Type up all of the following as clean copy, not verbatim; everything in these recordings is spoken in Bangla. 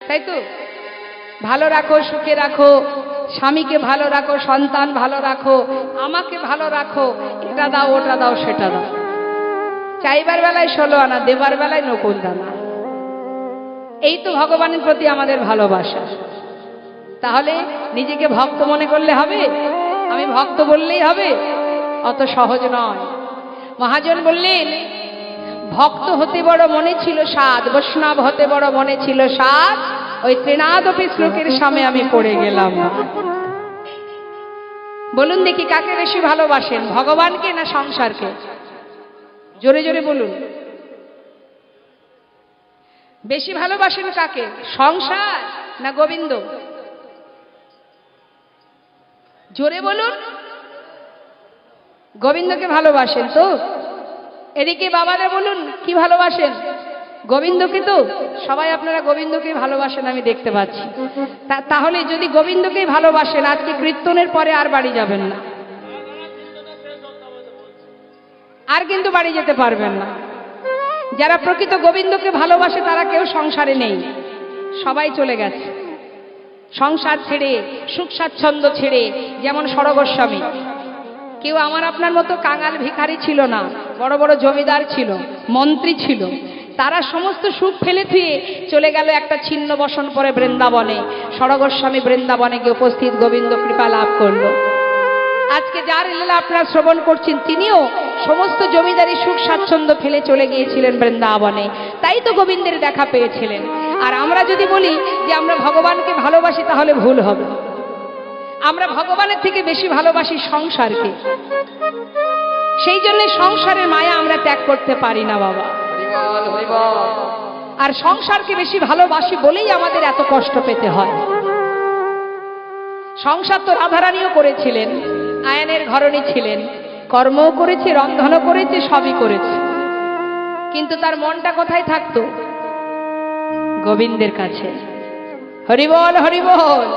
তাই তো? ভালো রাখো, সুখে রাখো, স্বামীকে ভালো রাখো, সন্তান ভালো রাখো, আমাকে ভালো রাখো, এটা দাও, ওটা দাও, সেটা দাও। চাইবার বেলায় 16 আনা, দেবার বেলায় নকুল দানা। এই তো ভগবানের প্রতি আমাদের ভালোবাসা। তাহলে নিজেকে ভক্ত মনে করলে হবে? আমি ভক্ত বললেই হবে? অত সহজ নয়। মহাজন বললেন, ভক্ত হতে বড় মনে ছিল সাধ, বৈষ্ণব হতে বড় মনে ছিল সাধ, ওই ত্রিনাদপি শ্লোকের সামনে আমি পড়ে গেলাম। বলুন দেখি, কাকে বেশি ভালোবাসেন, ভগবানকে না সংসারকে? জোরে জোরে বলুন। বেশি ভালোবাসেন কাকে, সংসার না গোবিন্দ? জোরে বলুন। গোবিন্দকে ভালোবাসেন তো? এদিকে বাবারা বলুন, কি ভালোবাসেন? গোবিন্দকে তো? সবাই আপনারা গোবিন্দকে ভালোবাসেন আমি দেখতে পাচ্ছি। তাহলে যদি গোবিন্দকে ভালোবাসেন, আজকে কীর্তনের পরে আর বাড়ি যাবেন না, আর কিন্তু বাড়ি যেতে পারবেন না। যারা প্রকৃত গোবিন্দকে ভালোবাসে তারা কেউ সংসারে নেই, সবাই চলে গেছে সংসার ছেড়ে, সুখ স্বাচ্ছন্দ্য ছেড়ে। যেমন সরগোস্বামী, কেউ আমার আপনার মতো কাঙাল ভিখারি ছিল না, বড় বড় জমিদার ছিল, মন্ত্রী ছিল। তারা সমস্ত সুখ ফেলে থুয়ে চলে গেল একটা ছিন্ন বসন পরে বৃন্দাবনে। সরগোস্বামী বৃন্দাবনে গিয়ে উপস্থিত, গোবিন্দ কৃপা লাভ করলো। আজকে যার লীলা আপনারা শ্রবণ করছেন, তিনিও সমস্ত জমিদারি সুখ স্বাচ্ছন্দ্য ফেলে চলে গিয়েছিলেন বৃন্দাবনে, তাই তো গোবিন্দের দেখা পেয়েছিলেন। আর আমরা যদি বলি যে আমরা ভগবানকে ভালোবাসি, তাহলে ভুল হবে। আমরা ভগবানের থেকে বেশি ভালোবাসি সংসারকে। সেই জন্য সংসারের মায়া আমরা ত্যাগ করতে পারি না বাবা। আর সংসারকে বেশি ভালোবাসি বলেই আমাদের এত কষ্ট পেতে হয়। সংসার তো রাধারানীও করেছিলেন, আয়নের ঘরণী ছিলেন, কর্মও করেছে, রন্ধনও করেছে, সবই করেছে, কিন্তু তার মনটা কোথায় থাকতো? গোবিন্দের কাছে। হরি বল, হরি বল।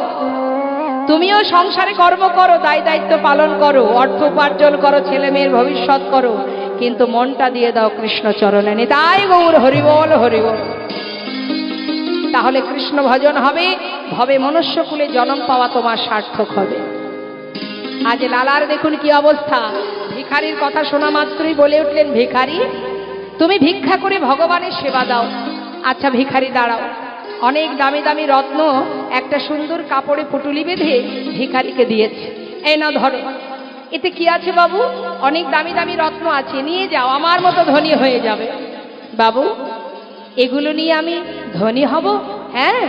তুমিও সংসারে কর্ম করো, দায় দায়িত্ব পালন করো, অর্থ উপার্জন করো, ছেলে মেয়ের ভবিষ্যৎ করো, কিন্তু মনটা দিয়ে দাও কৃষ্ণ চরণে। নিতাই গৌর হরি বল, হরি বল। তাহলে কৃষ্ণ ভজন হবে, ভবে মনুষ্যকুলে জন্ম পাওয়া তোমার সার্থক হবে। আজ লালার দেখুন কি অবস্থা। ভিখারির কথা শোনা মাত্রই বলে উঠলেন, ভিখারি তুমি ভিক্ষা করে ভগবানের সেবা দাও। আচ্ছা ভিখারি দাঁড়াও, অনেক দামি দামি রত্ন একটা সুন্দর কাপড়ে পুটুলি বেঁধে ভিখারিকে দিয়েছে। এই না ধরো। এতে কি আছে বাবু? অনেক দামি দামি রত্ন আছে, নিয়ে যাও, আমার মতো ধনী হয়ে যাবে। বাবু এগুলো নিয়ে আমি ধনী হব? হ্যাঁ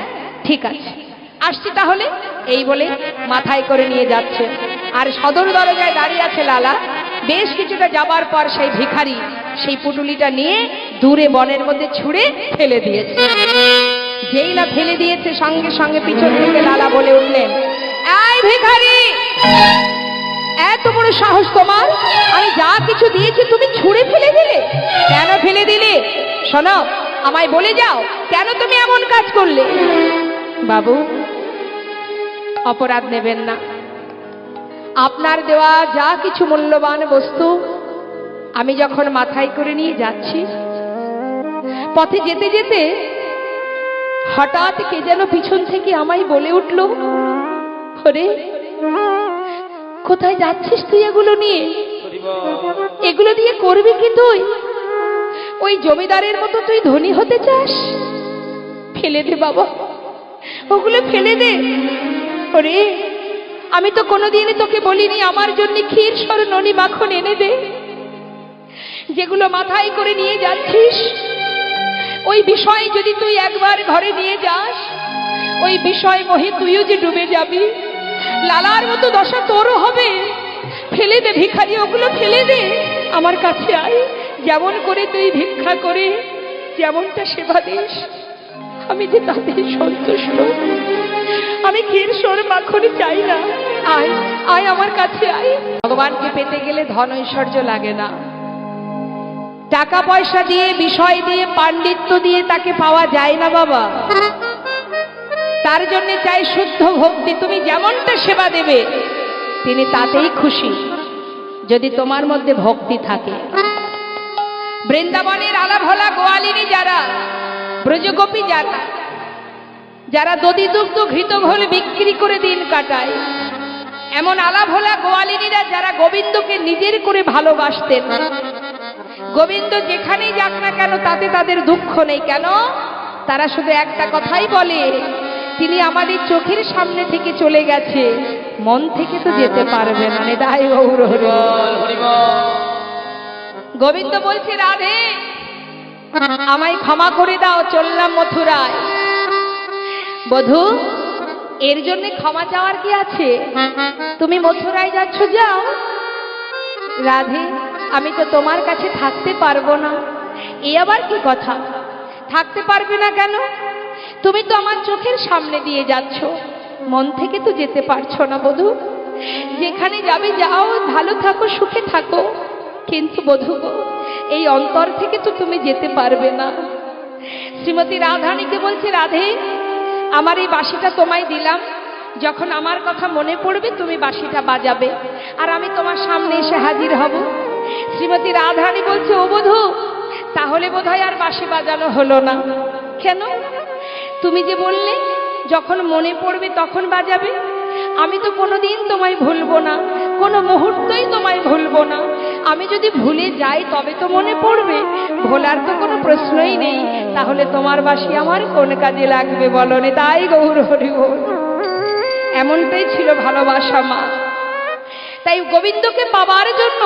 ঠিক আছে, আসছি তাহলে। এই বলে মাথায় করে নিয়ে যাচ্ছে। আর সদর দরজায় দাঁড়িয়ে আছে লালা। বেশ কিছুটা যাবার পর সেই ভিখারি সেই পুটুলিটা নিয়ে দূরে বনের মধ্যে ছুঁড়ে ফেলে দিয়েছে। যেই না ফেলে দিয়েছে, সঙ্গে সঙ্গে পিছন থেকে লালা বলে উঠলেন, এই ভিখারি, এত বড় সাহস তোমার! আমি যা কিছু দিয়েছি তুমি ছুঁড়ে ফেলে দিলে? কেন ফেলে দিলে? শোনো, আমায় বলে যাও, কেন তুমি এমন কাজ করলে? বাবু অপরাধ নেবেন না। আপনার দেওয়া যা কিছু মূল্যবান বস্তু আমি যখন মাথায় করে নিয়ে যাচ্ছি, পথে যেতে যেতে হঠাৎ কে যেন পিছন থেকে আমায় বলে উঠল, ওরে কোথায় যাচ্ছিস তুই এগুলো নিয়ে? এগুলো দিয়ে করবি কি তুই? ওই জমিদারের মতো তুই ধনী হতে চাস? ফেলে দে বাবা, ওগুলো ফেলে দে। ওরে আমি তো কোনোদিনই তোকে বলিনি আমার জন্য ক্ষীর সর ননি মাখন এনে দে। যেগুলো মাথায় করে নিয়ে যাচ্ছিস, ওই বিষয় যদি তুই একবার ঘরে নিয়ে যাস, ওই বিষয় মোহে তুইও যে ডুবে যাবি, লালার মতো দশা তোরও হবে। ফেলে দে ভিখারি, ওগুলো ফেলে দে। আমার কাছে আয়, যেমন করে তুই ভিক্ষা করে যেমনটা সেবা দিস, আমি যে তাতে সন্তুষ্ট। আমি ক্ষীর সর মাখন চাই না। আয় আয় আমার কাছে আয়। ভগবানকে পেতে গেলে ধন ঐশ্বর্য লাগে না, টাকা পয়সা দিয়ে, বিষয় দিয়ে, পাণ্ডিত্য দিয়ে তাকে পাওয়া যায় না বাবা। তার জন্য চাই শুদ্ধ ভক্তি। তুমি যেমনটা সেবা দেবে তিনি তাতেই খুশি, যদি তোমার মধ্যে ভক্তি থাকে। বৃন্দাবনের আলাভোলা গোয়ালিনী যারা, ব্রজগোপী যারা, যারা দধি দুগ্ধ ঘৃত ঘোল বিক্রি করে দিন কাটায়, এমন আলাভোলা গোয়ালিনীরা যারা গোবিন্দকে নিজের করে ভালোবাসতেন। গোবিন্দ যেখানেই যাক না কেন তাতে তাদের দুঃখ নেই। কেন? তারা শুধু একটা কথাই বলে, তিনি আমাদের চোখের সামনে থেকে চলে গেছে, মন থেকে তো যেতে পারবে না। তাই গৌর হরি বল। গোবিন্দ বলছে, রাধে আমায় ক্ষমা করে দাও, চললাম মথুরায়। বধূ, এর জন্য ক্ষমা চাওয়ার কি আছে? তুমি মথুরায় যাচ্ছ, যাও। রাধে, আমি তো তোমার কাছে থাকতে পারবো না। এ আবার কি কথা? থাকতে পারবে না কেন? তুমি তো আমার চোখের সামনে দিয়ে যাচ্ছ, মন থেকে তো যেতে পারছো না। বধূ, যেখানে যাবে যাও, ভালো থাকো, সুখে থাকো, কিন্তু বধূ এই অন্তর থেকে তো তুমি যেতে পারবে না। শ্রীমতী রাধারানীকে বলছে, রাধে আমার এই বাঁশিটা তোমায় দিলাম, যখন আমার কথা মনে পড়বে তুমি বাঁশিটা বাজাবে, আর আমি তোমার সামনে এসে হাজির হব। শ্রীমতী রাধারানী বলছে, ও বধূ, তাহলে বোধহয় আর বাঁশি বাজানো হলো না। কেন? তুমি যে বললে যখন মনে পড়বে তখন বাজাবে। আমি তো কোনোদিন তোমায় ভুলবো না, কোনো মুহূর্তই তোমায় ভুলবো না। আমি যদি ভুলে যাই তবে তো মনে পড়বে, ভোলার তো কোনো প্রশ্নই নেই। তাহলে তোমার বাঁশি আমার কোন কাজে লাগবে বলো? তাই গৌর হরি বল। এমনটাই ছিল ভালোবাসা মা। তাই গোবিন্দকে পাবার জন্য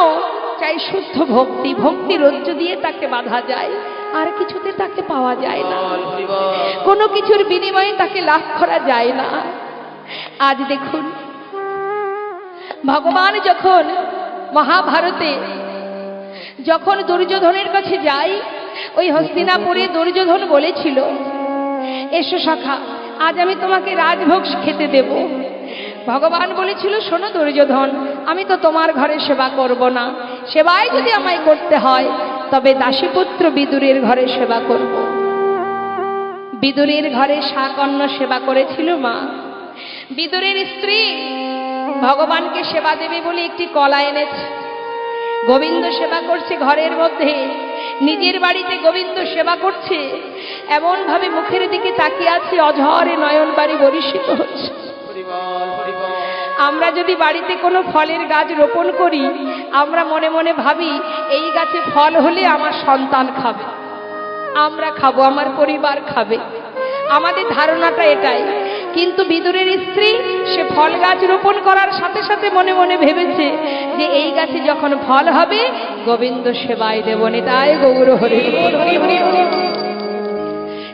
চাই শুদ্ধ ভক্তি। ভক্তি রজ্জু দিয়ে তাকে বাঁধা যায়, আর কিছুতে তাকে পাওয়া যায় না। কোনো কিছুর বিনিময়ে তাকে লাভ করা যায় না। আজ দেখুন, ভগবান যখন মহাভারতে যখন দুর্যোধনের কাছে যায়, ওই হস্তিনাপুরে দুর্যোধন বলেছিল, এসো সখা, আজ আমি তোমাকে রাজভোগ খেতে দেব। ভগবান বলেছিল, শোনো দুর্যোধন, আমি তো তোমার ঘরে সেবা করব না। সেবায় যদি আমায় করতে হয় তবে দাসীপুত্র বিদুরের ঘরে সেবা করব। বিদুরের ঘরে শাকন্য সেবা করেছিল মা। বিদুরের স্ত্রী ভগবানকে সেবা দেবে বলে একটি কলা এনেছে। গোবিন্দ সেবা করছে ঘরের মধ্যে, নিজের বাড়িতে গোবিন্দ সেবা করছে, এমন ভাবে মুখের দিকে তাকিয়ে আছে, অঝরে নয়ন বাড়ি বরিশিত হচ্ছে। আমরা যদি বাড়িতে কোনো ফলের গাছ রোপণ করি, আমরা মনে মনে ভাবি এই গাছে ফল হলে আমার সন্তান খাবে, আমরা খাবো, আমার পরিবার খাবে। আমাদের ধারণাটা এটাই। কিন্তু বিদুরের স্ত্রী সে ফল গাছ রোপণ করার সাথে সাথে মনে মনে ভেবেছে যে এই গাছে যখন ফল হবে গোবিন্দ সেবায় দেব। তাই গৌর হরি।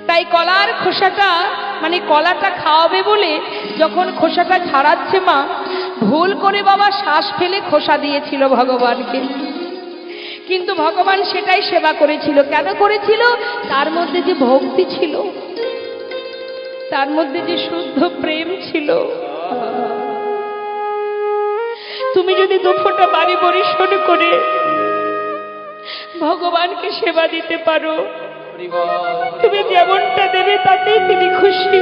তাই কলার খোসাটা মানে কলাটা খাওয়াবে বলে যখন খোসাটা ছাড়াচ্ছে মা, ভুল করে বাবা শ্বাস ফেলে খোসা দিয়েছিল ভগবানকে। কিন্তু ভগবান সেটাই সেবা করেছিল। কেন করেছিল? তার মধ্যে যে ভক্তি ছিল, তার মধ্যে যে শুদ্ধ প্রেম ছিল। তুমি যদি দুফোঁটা বাড়ি বরিশন করে ভগবানকে সেবা দিতে পারো, তুমি যেমনটা দেবে তাতেই তিনি খুশি।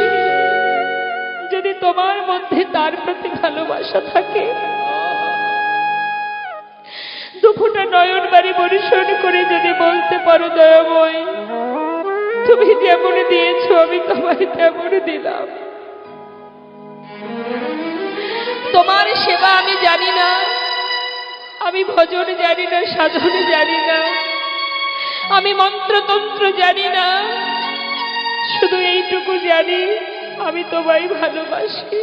যদি তোমার মধ্যে তার প্রতি ভালোবাসা থাকে, দুফোঁটা নয়ন বাড়ি বরিশন করে যদি বলতে পারো, দয়াময় তুমি যেমন দিয়েছো আমি তোমায় তেমন দিলাম। তোমার সেবা আমি জানি না, আমি ভজন জানি না, সাধন জানি না, আমি মন্ত্রতন্ত্র জানি না, শুধু এইটুকু জানি আমি তোমায় ভালোবাসি।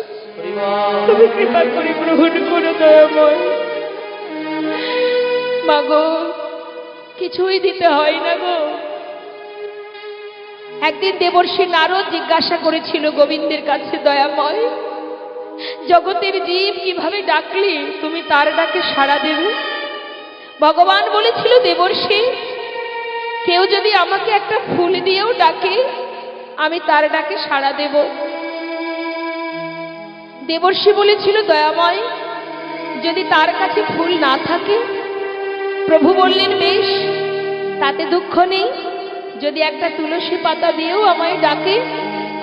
তুমি কৃপা করে গ্রহণ করো দয়াময়। মাগো, কিছুই দিতে হয় না গো। একদিন দেবর্ষি নারদ জিজ্ঞাসা করেছিল গোবিন্দের কাছে, দয়াময় জগতের জীব কিভাবে ডাকলে তুমি তার ডাকে সাড়া দেবে? ভগবান বলেছিল, দেবর্ষি কেউ যদি আমাকে একটা ফুল দিয়েও ডাকে আমি তার ডাকে সাড়া দেব। দেবর্ষি বলেছিল, দয়াময় যদি তার কাছে ফুল না থাকে? প্রভু বললেন, বেশ, তাতে দুঃখ নেই, যদি একটা তুলসী পাতা দিয়েও আমায় ডাকে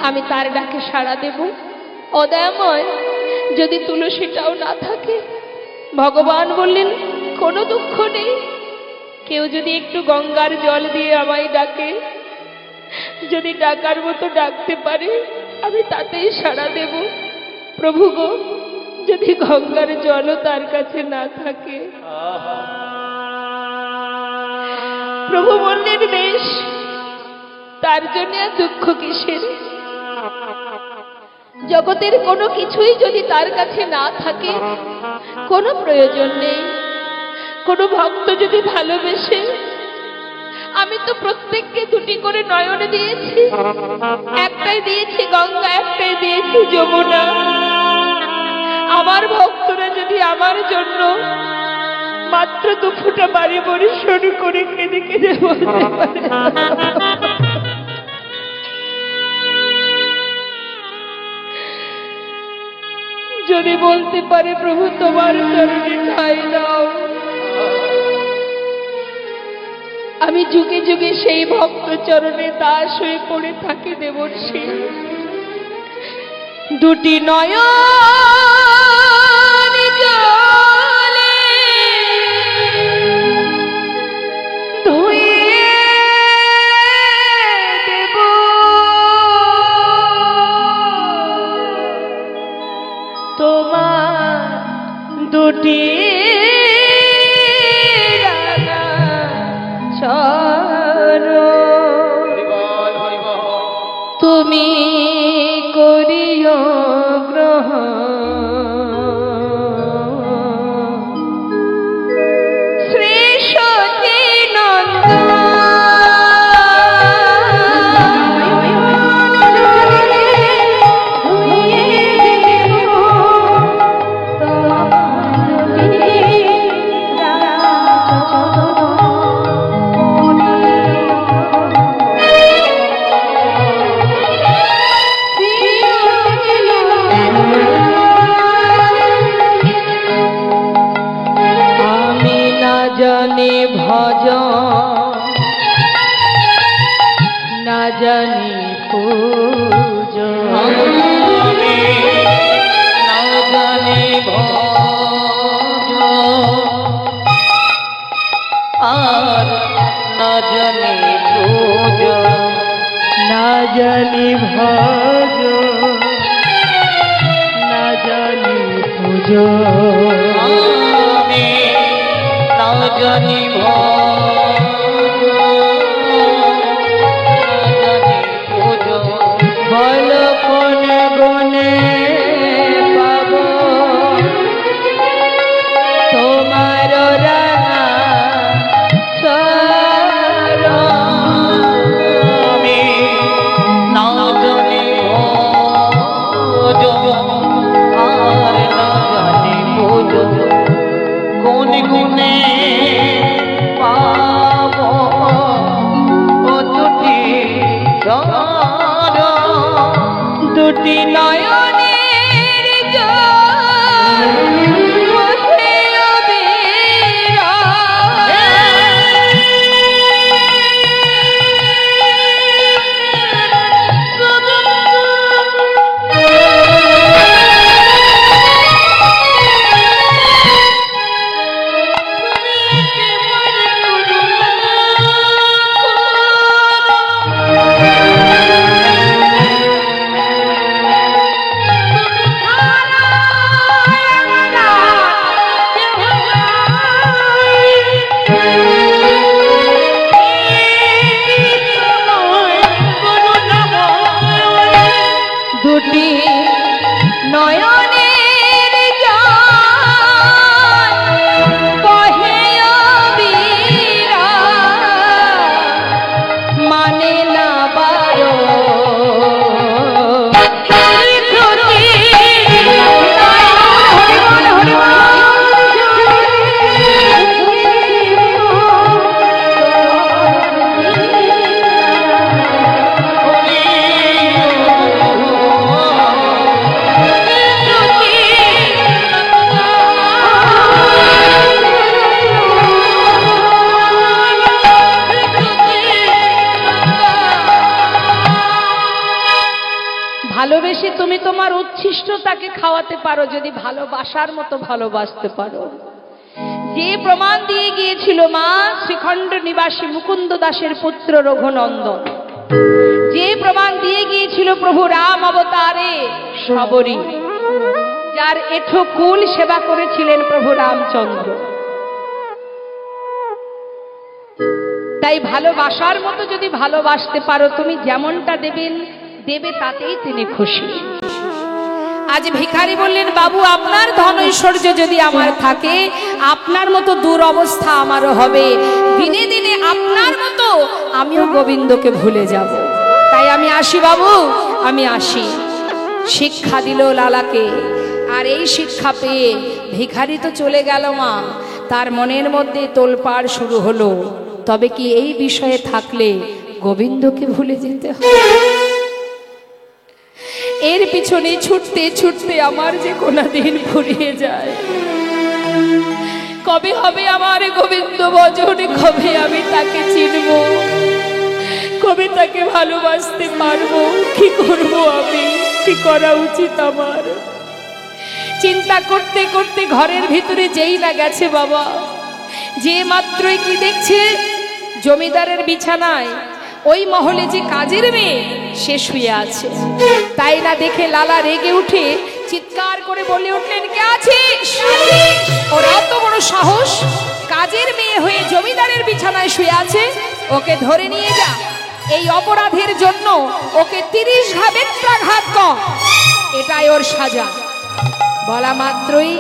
আমি তার ডাকে সাড়া দেব। অদয়াময় যদি তুলসীটাও না থাকে? ভগবান বললেন, কোনো দুঃখ নেই, কেউ যদি একটু গঙ্গার জল দিয়ে আমায় ডাকে, যদি ডাকার মতো ডাকতে পারে আমি তাতেই সাড়া দেব। প্রভু গো, যদি গঙ্গার জলও তার কাছে না থাকে। প্রভু বললেন, বেশ, তার জন্য আর দুঃখ কিসের? জগতের কোনো কিছুই যদি তার কাছে না থাকে, কোনো প্রয়োজন নেই। কোনো ভক্ত যদি ভালোবেসে, আমি তো প্রত্যেককে দুটি করে নয়ন দিয়েছি, একটাই দিয়েছি গঙ্গা, একটাই দিয়েছি যমুনা। আমার ভক্তরা যদি আমার জন্য মাত্র 2 ফোঁটা বাড়ি বর্ষণ করে কেঁদে কেঁদে বলতে পারে, যদি বলতে পারে প্রভু তোমার চরণে ঠাঁই দাও, আমি যুগে যুগে সেই ভক্ত চরণে দাস হয়ে পড়ে থাকি দেবর্ষি। 2টি নয়ন জলে ধুয়ে দেব তোমার 2টি তুমি করিও গ্রহণ। শ্রী সচিনন্দ না জানি পূজো, না জানি ভজো, আর না জানি পূজো, না জানি ভজো, না জানি পূজো, আমি না জানি বল কোন গুণে পাব তোমার রাঙা চরণ। আমি না জানি ভোজ, আর না জানি ভোজ, কোন গুণে পাব ও 2টি নয়নের জল বসেও ভালোবেসে তুমি তোমার উচ্ছিষ্টতাকে খাওয়াতে পারো, যদি ভালোবাসার মতো ভালোবাসতে পারো। যে প্রমাণ দিয়ে গিয়েছিল মা শ্রীখণ্ড নিবাসী মুকুন্দ দাসের পুত্র রঘুনন্দন, যে প্রমাণ দিয়ে গিয়েছিল প্রভু রাম অবতারে সবরী, যার এঠো কুল সেবা করেছিলেন প্রভু রামচন্দ্র। তাই ভালোবাসার মতো যদি ভালোবাসতে পারো, তুমি যেমনটা দেবে তাতেই তিনি খুশি। আজ ভিখারি বললেন, বাবু আপনার ধন ঐশ্বর্য যদি আমার থাকে, আপনার মতো দুরবস্থা আমারও হবে। দিনে দিনে আপনার মতো আমিও গোবিন্দকে ভুলে যাব। তাই আমি আসি বাবু, আমি আসি। শিক্ষা দিল লালাকে, আর এই শিক্ষা পেয়ে ভিখারি তো চলে গেল মা। তার মনের মধ্যে তোলপাড় শুরু হলো, তবে কি এই বিষয়ে থাকলে গোবিন্দকে ভুলে যেতে হবে? এর পিছনে ছুটতে ছুটতে আমার যে কোনা দিন ফুরিয়ে যায়। কবে হবে আমার গোবিন্দ ভজন? কবে আমি তাকে চিনব? কবে তাকে ভালোবাসতে পারবো? কি করব আমি? কি করা উচিত আমার? চিন্তা করতে করতে ঘরের ভিতরে যেই না গেছে বাবা, যে মাত্রই কি দেখছে, জমিদারের বিছানায় ওই মহলে যে কাজের মেয়ে সে শুয়ে আছে। তাই না দেখে লালা রেগে উঠে চিৎকার করে বলে উঠলেন, কে আছিস? ওর এত বড় সাহস, কাজের মেয়ে হয়ে জমিদারের বিছানায় শুয়ে আছে, ওকে ধরে নিয়ে যা। এই অপরাধের জন্য ওকে 30 ঘা বেত্রাঘাত কর, এটাই ওর সাজা। বলা মাত্রই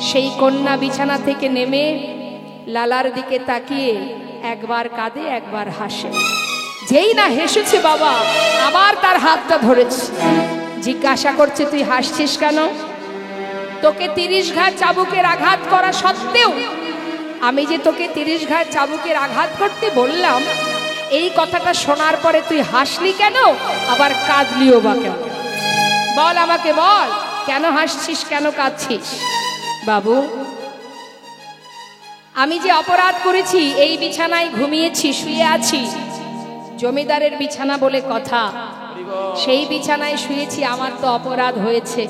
সেই কন্যা বিছানা থেকে নেমে লালার দিকে তাকিয়ে একবার কাঁদে একবার হাসে। যেই না হেসেছে বাবা, আবার তার হাতটা ধরেছে, জিজ্ঞাসা করছে, তুই হাসছিস কেন? তোকে 30 ঘা চাবুকের আঘাত করা সত্ত্বেও আমি যে তোকে 30 ঘা চাবুকের আঘাত করতে বললাম, এই কথাটা শোনার পরে তুই হাসলি কেন, আবার কাঁদলিও বা কেন? বল আমাকে, বল কেন হাসছিস, কেন কাঁদছিস? বাবু, আমি যে অপরাধ করেছি, এই বিছানায় ঘুমিয়েছি, শুয়ে আছি, জমিদারের বিছানা বলে কথা, সেই বিছানায় শুয়েছি, আমার তো অপরাধ হয়েছে,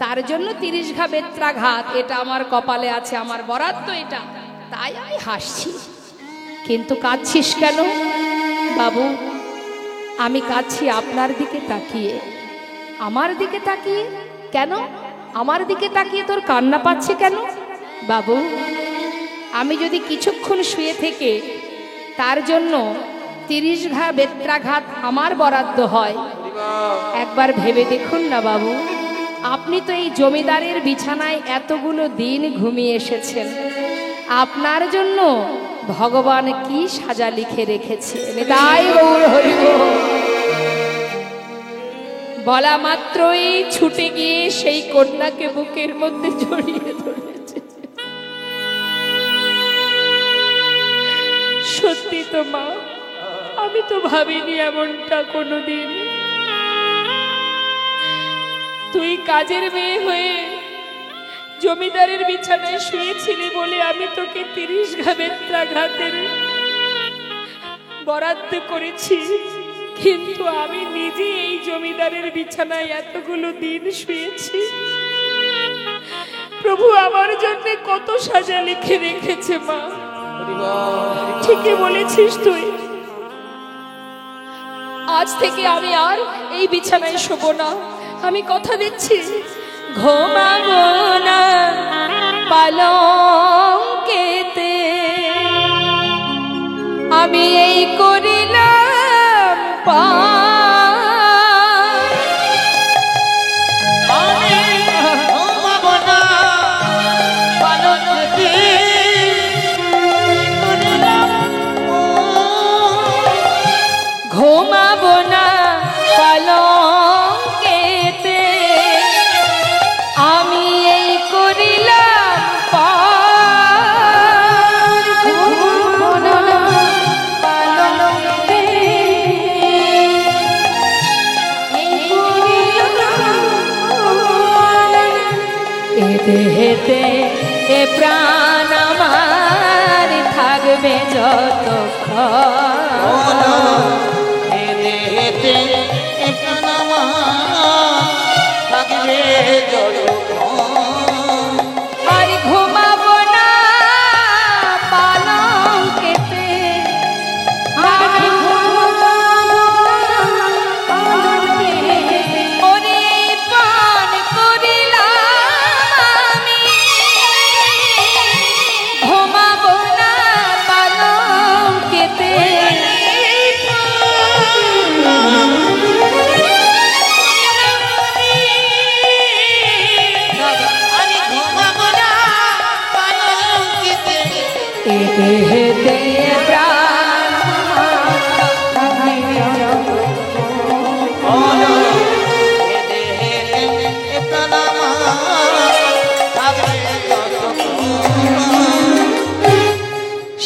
তার জন্য 30 ঘা বেত্রাঘাত, এটা আমার কপালে আছে, আমার বরাদ্দ এটা, তাই আমি হাসছি। কিন্তু কাঁদছিস কেন? বাবু, আমি কাঁদছি আপনার দিকে তাকিয়ে। আমার দিকে তাকিয়ে? কেন আমার দিকে তাকিয়ে তোর কান্না পাচ্ছে কেন? বাবু, আমি যদি কিছুক্ষণ শুয়ে থেকে তার জন্য 30 ঘা বেত্রাঘাত আমার বরাদ্দ হয়, একবার ভেবে দেখুন না বাবু, আপনি তো এই জমিদারের বিছানায় এতগুলো দিন ঘুমিয়ে এসেছেন, আপনার জন্য ভগবান কি সাজা লিখে রেখেছে। তাই গৌর হরি বল। বলা মাত্রই ছুটে গিয়ে সেই কন্যাকে বুকের মধ্যে জড়িয়ে ধরেছে। সত্যি তো মা, আমি তো ভাবিনি এমনটা কোনোদিন। তুই কাজের মেয়ে হয়ে জমিদারের বিছানায় শুয়েছিলি বলে আমি তোকে 30 ঘা বেত্রাঘাতের বরাদ্দ করেছি, কিন্তু আমি নিজে এই জমিদারের বিছানায় এতগুলো দিন শুয়েছি। প্রভু আমার জন্য কত সাজা লিখে রেখেছে মা। ঠিকই বলেছিস তুই, আজ থেকে আমি আর এই বিছানায় শোবো না, আমি কথা দিচ্ছি। ঘুমাবো না পালঙ্কেতে, আমি এই করিলাম ঘুমাবো না পালঙ্কেতে, ঘুমাবো না পালঙ্কেতে, আমি এই করিলাম ঘুমাবো না পালঙ্কেতে, এই করিলাম। এ দেহেতে এ প্রাণ আমার থাকবে যতক্ষণ, আর ঘুমাবো না পালঙ্কেতে, আর ঘুমাবো না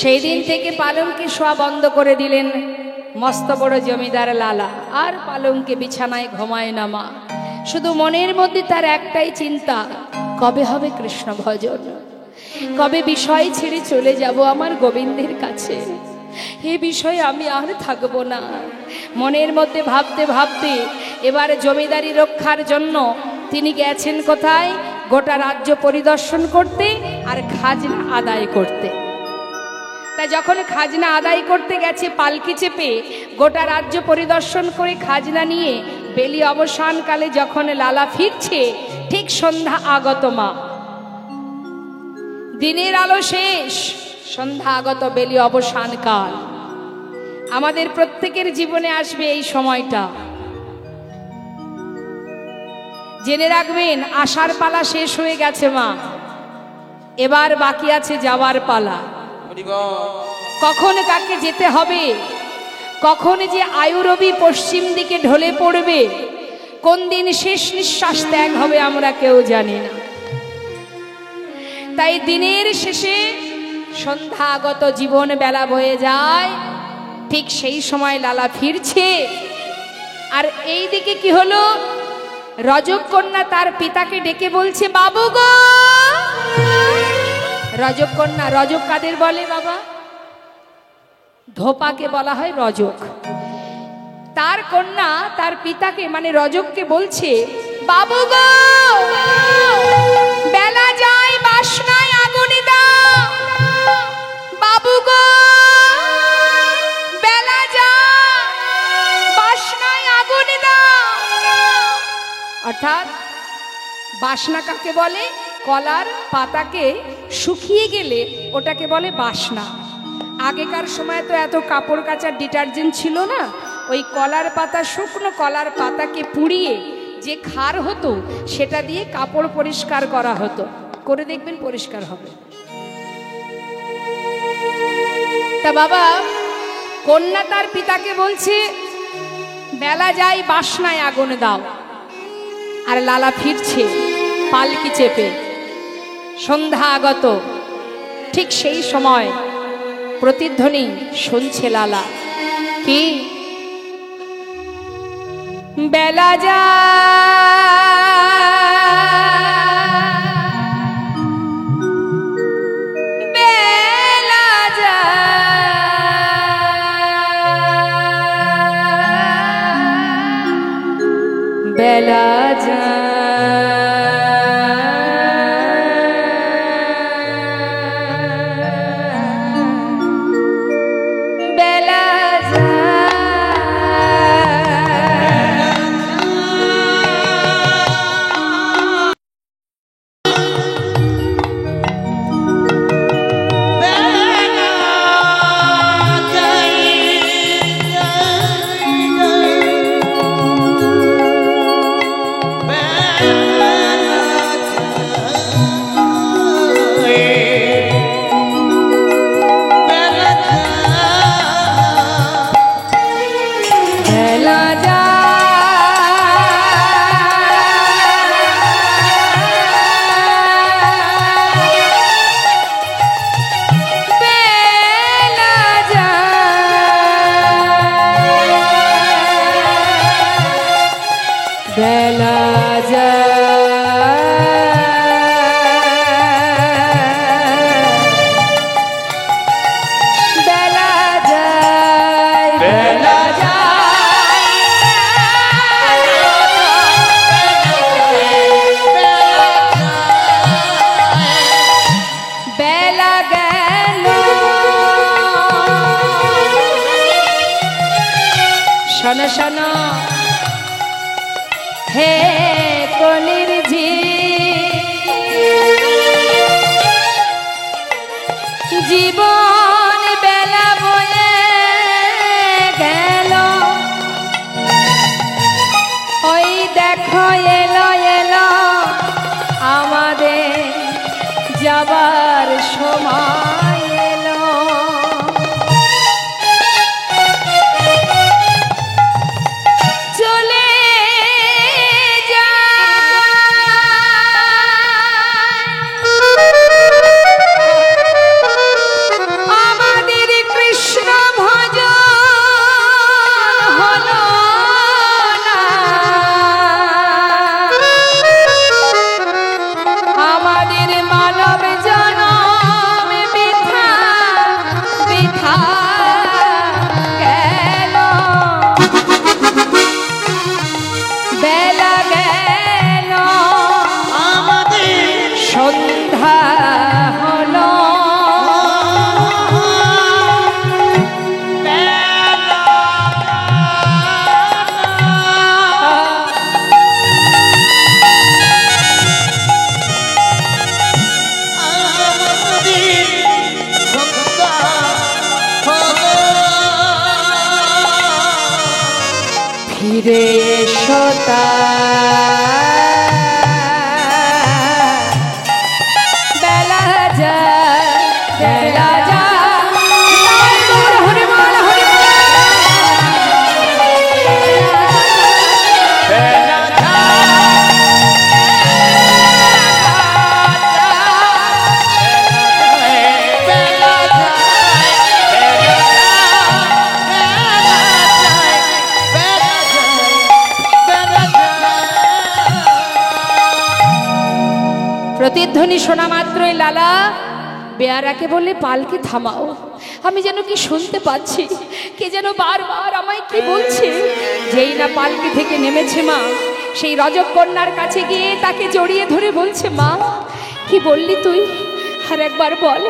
সেই দিন থেকে পালঙ্কে শোয়া বন্ধ করে দিলেন মস্ত বড় জমিদার লালা। আর পালঙ্কে বিছানায় ঘুমায় না মা, শুধু মনের মধ্যে তার একটাই চিন্তা, কবে হবে কৃষ্ণ ভজন, কবে বিষয় ছেড়ে চলে যাব আমার গোবিন্দের কাছে, এ বিষয়ে আমি আর থাকবো না। মনের মধ্যে ভাবতে ভাবতে এবার জমিদারি রক্ষার জন্য তিনি গেছেন কোথায়? গোটা রাজ্য পরিদর্শন করতে আর খাজনা আদায় করতে। তা যখন খাজনা আদায় করতে গেছে পালকি চেপে, গোটা রাজ্য পরিদর্শন করে খাজনা নিয়ে বেলি অবসানকালে যখন লালা ফিরছে, ঠিক সন্ধ্যা আগত মা, দিনের আলো শেষ, সন্ধ্যা আগত, বেলি অবসান কাল। আমাদের প্রত্যেকের জীবনে আসবে এই সময়টা, জেনে রাখবেন আসার পালা শেষ হয়ে গেছে মা, এবার বাকি আছে যাওয়ার পালা। কখন কাকে যেতে হবে, কখন যে আয়ুরবি পশ্চিম দিকে ঢলে পড়বে, কোন দিন শেষ নিঃশ্বাস ত্যাগ হবে আমরা কেউ জানি না। তাই দিনের শেষে সন্ধ্যা আগত জীবন বেলা বয়ে যায়, ঠিক সেই সময় লালা ফিরছে। আর এই দিকে কি হলো, রজক কন্যা তার পিতাকে ডেকে বলছে, বাবু গো। রজক কন্যা, রজক কাদের বলে বাবা? ধোপাকে বলা হয় রজক। তার কন্যা তার পিতাকে মানে রজককে বলছে, বাবু গো, বেলা যায় বাসনায় আগুনে দাও, বাবু গো, বেলা যায় বাসনায় আগুনে দাও। অর্থাৎ বাসনা কাকে বলে? কলার পাতাকে শুকিয়ে গেলে ওটাকে বলে বাসনা। আগেকার সময় তো এত কাপড় কাচার ডিটারজেন্ট ছিল না, ওই কলার পাতা, শুকনো কলার পাতাকে পুড়িয়ে যে খার হতো সেটা দিয়ে কাপড় পরিষ্কার করা হতো, করে দেখবেন পরিষ্কার হবে। তা বাবা, কন্যা তার পিতাকে বলছে, বেলা যায় বাসনায় আগুন দাও। আর লালা ফিরছে পালকি চেপে, সন্ধ্যা আগত, ঠিক সেই সময় প্রতিধ্বনি শুনছে লালা, কি? বেলা যায়, বেলা যায়, বেলা যায়, শোনো শোনো হে কলির ঝি, জীবন বেলা বয়ে গেল, ওই দেখো এলো এলো আমাদের যাবার সময় এলো। আমার ফিরে এসোতা বেলা যায় বেলা যায় প্রতিধ্বনি শোনা মাত্রই লালা বেয়ারাকে বললে পালকে থামাও। আমি যেন কি শুনতে পাচ্ছি, কে যেন বারবার আমায় কি বলছে। যেই না পালকি থেকে নেমেছে মা, সেই রজক কন্যার কাছে গিয়ে তাকে জড়িয়ে ধরে বলছে, মা কি বললি তুই, আর একবার বল।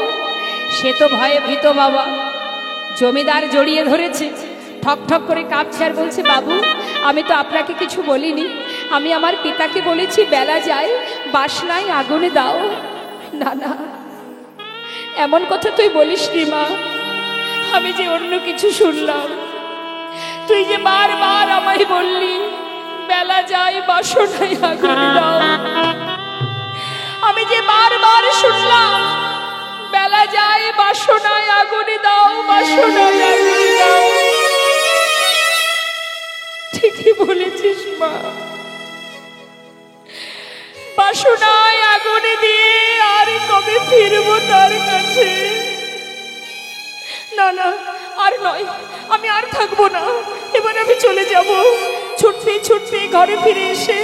সে তো ভয়ে ভীত বাবা। জমিদার জড়িয়ে ধরেছে, ঠক ঠক করে কাঁপছে আর বলছে, বাবু আমি তো আপনাকে কিছু বলিনি, আমি আমার পিতাকে বলেছি বেলা যায় বাসনায় আগুনে দাও। না না, এমন কথা তুই বলিস নি মা, আমি যে অন্য কিছু শুনলাম। তুই যে বারবার আমায় বললি বেলা যায় বাসনায় আগুনে দাও, আমি যে বারবার শুনলাম বেলা যায় বাসনায় আগুনে দাও, বাসনায় আগুনে দাও। ঠিকই বলেছিস মা, বাসনায় আগুনে দিয়ে আর কবে ফিরবো তার কাছে। না না, আর নয়, আমি আর থাকবো না, এবার আমি চলে যাব। ছুটতে ছুটতে ঘরে ফিরে এসে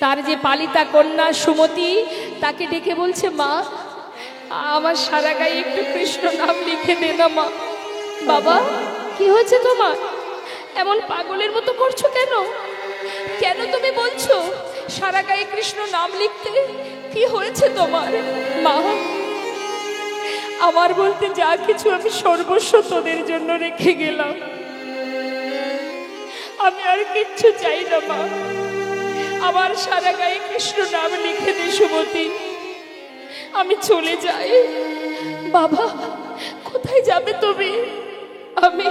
তার যে পালিতা কন্যা সুমতি তাকে ডেকে বলছে, মা আমার সারা গায়ে একটু কৃষ্ণ নাম লিখে দে না মা। বাবা কি হয়েছে তোমার, এমন পাগলের মতো করছো কেন? কেন তুমি বলছো সারা গায়ে কৃষ্ণ নাম লিখতে? কি হয়েছে তোমার? মা আমার বলতে যা কিছু আমি সর্বস্ব তোদের জন্য রেখে গেলাম, আমি আর কিচ্ছু চাই না মা। আমার সারা গায়ে কৃষ্ণ নাম লিখে দে সুমতি, আমি চলে যাই। বাবা কোথায় যাবে তুমি? আমি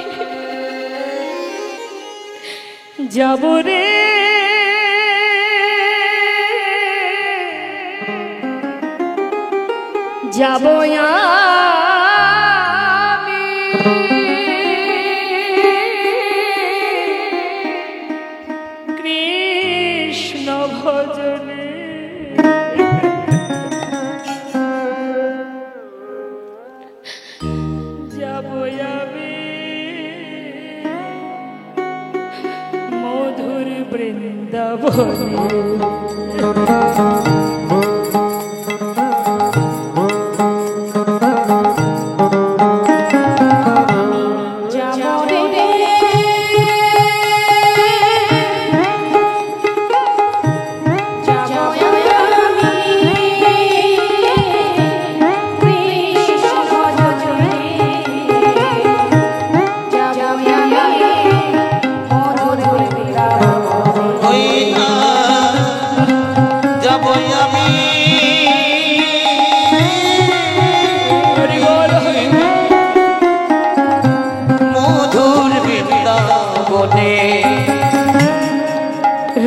যাব রে যাব আমি, কৃষ্ণ ভজনে। যাব আমি মধুর বৃন্দাবনে।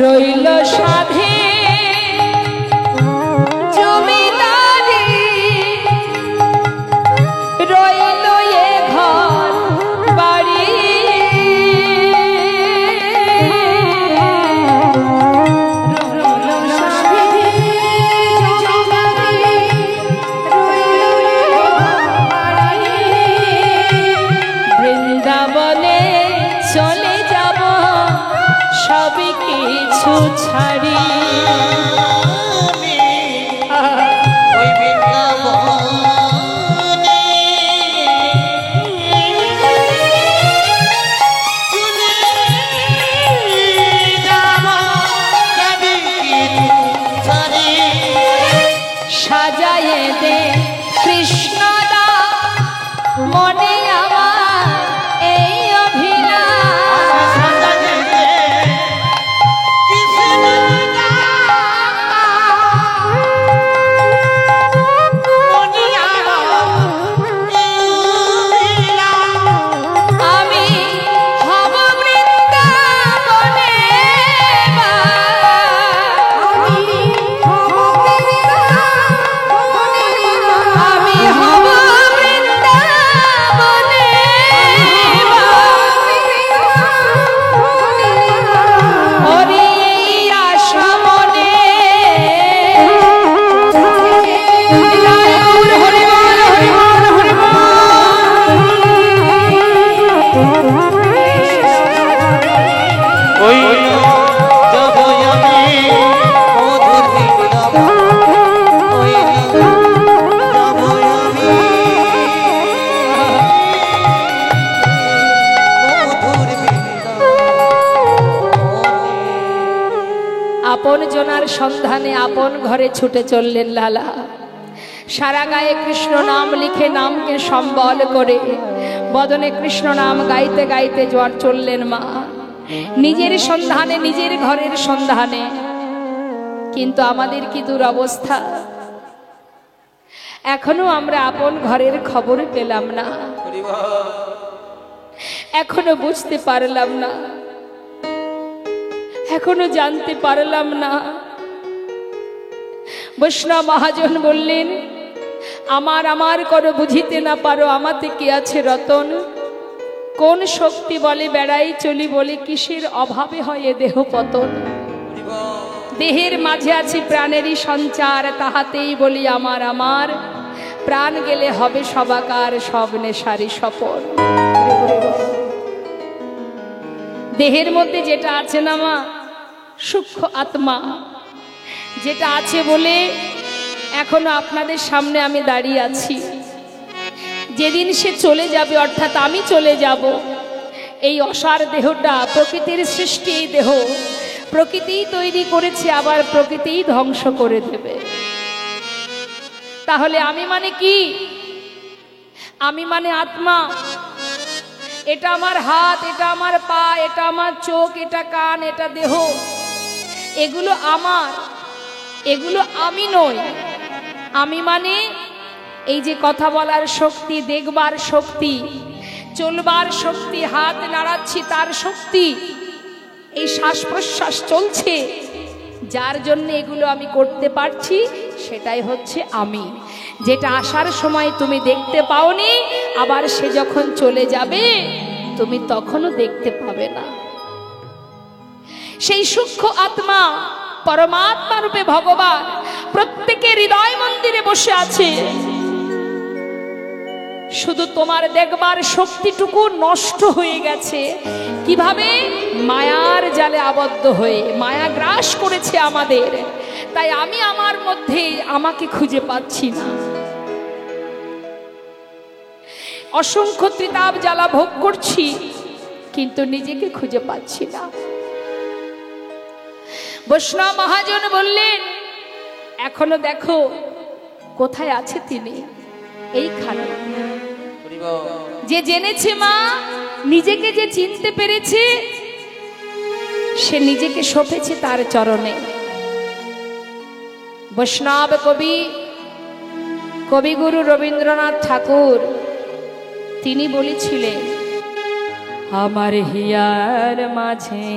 রইল সাধে জমিদারি, রইল এ ঘর বাড়ি, বৃন্দাবনে চলে যাব সবই কিছু ছাড়ি। সাজায়ে দে কৃষ্ণদা মনে আমার এই অভিলাষ, আমি হব বৃন্দাবনে আপন জনার সন্ধানে আপন ঘরে ছুটে চললেন লালা। সারা গায়ে কৃষ্ণ নাম লিখে নামকে সম্বল করে বদনে কৃষ্ণ নাম গাইতে গাইতে জোয়ার চললেন মা, নিজের সন্ধানে, নিজের ঘরের সন্ধানে। কিন্তু আমাদের কি দুরবস্থা, এখনো আমরা আপন ঘরের খবর পেলাম না, এখনো বুঝতে পারলাম না, এখনো জানতে পারলাম না। বৈষ্ণব মহাজন বললেন, আমার আমার করো বুঝিতে না পারো, আমাতে কি আছে রতন। কোন শক্তি বলে বেড়াই চলি, বলে কিসের অভাবে হয় এ দেহ পতন। দেহের মাঝে আছে প্রাণেরই সঞ্চার, তাহাতেই বলি আমার আমার। প্রাণ গেলে হবে সবাকার, সব নেশারি স্বপন। দেহের মধ্যে যেটা আছে না মা, সূক্ষ্ম আত্মা যেটা আছে বলে এখনো আপনাদের সামনে আমি দাঁড়িয়ে আছি। যেদিন সে চলে যাবে, অর্থাৎ আমি চলে যাব, এই অসার দেহটা প্রকৃতির সৃষ্টি, এই দেহ প্রকৃতিই তৈরি করেছে, আবার প্রকৃতিই ধ্বংস করে দেবে। তাহলে আমি মানে কি? আমি মানে আত্মা। এটা আমার হাত, এটা আমার পা, এটা আমার চোখ, এটা কান, এটা দেহ, এগুলো আমার, এগুলো আমি নই। আমি মানে এই যে কথা বলার শক্তি, দেখবার শক্তি, চলবার শক্তি, হাত নাড়াচ্ছি তার শক্তি, এই শ্বাস প্রশ্বাস চলছে, যার জন্য এগুলো আমি করতে পারছি, সেটাই হচ্ছে আমি। যেটা আসার সময় তুমি দেখতে পাওনি, আবার সে যখন চলে যাবে তুমি তখনও দেখতে পাবে না। সেই সূক্ষ্ম আত্মা পরমাত্মা রূপে ভগবান প্রত্যেকের হৃদয় মন্দিরে বসে আছে। শুধু তোমার দেখবার শক্তিটুকু নষ্ট হয়ে গেছে। কিভাবে? মায়ার জালে আবদ্ধ হয়ে, মায়া গ্রাস করেছে আমাদের। তাই আমি আমার মধ্যে আমাকে খুঁজে পাচ্ছি না। অসংখ্য ত্রিতাপ জ্বালা ভোগ করছি, কিন্তু নিজেকে খুঁজে পাচ্ছি না। বৈষ্ণব মহাজন বললেন, এখনো দেখো কোথায় আছে তিনি, এইখানে। যে জেনেছে মা, নিজেকে যে চিনতে পেরেছে, সে নিজেকে সঁপেছে তার চরণে। বৈষ্ণব কবি, কবিগুরু রবীন্দ্রনাথ ঠাকুর তিনি বলেছিলেন, আমার হিয়ার মাঝে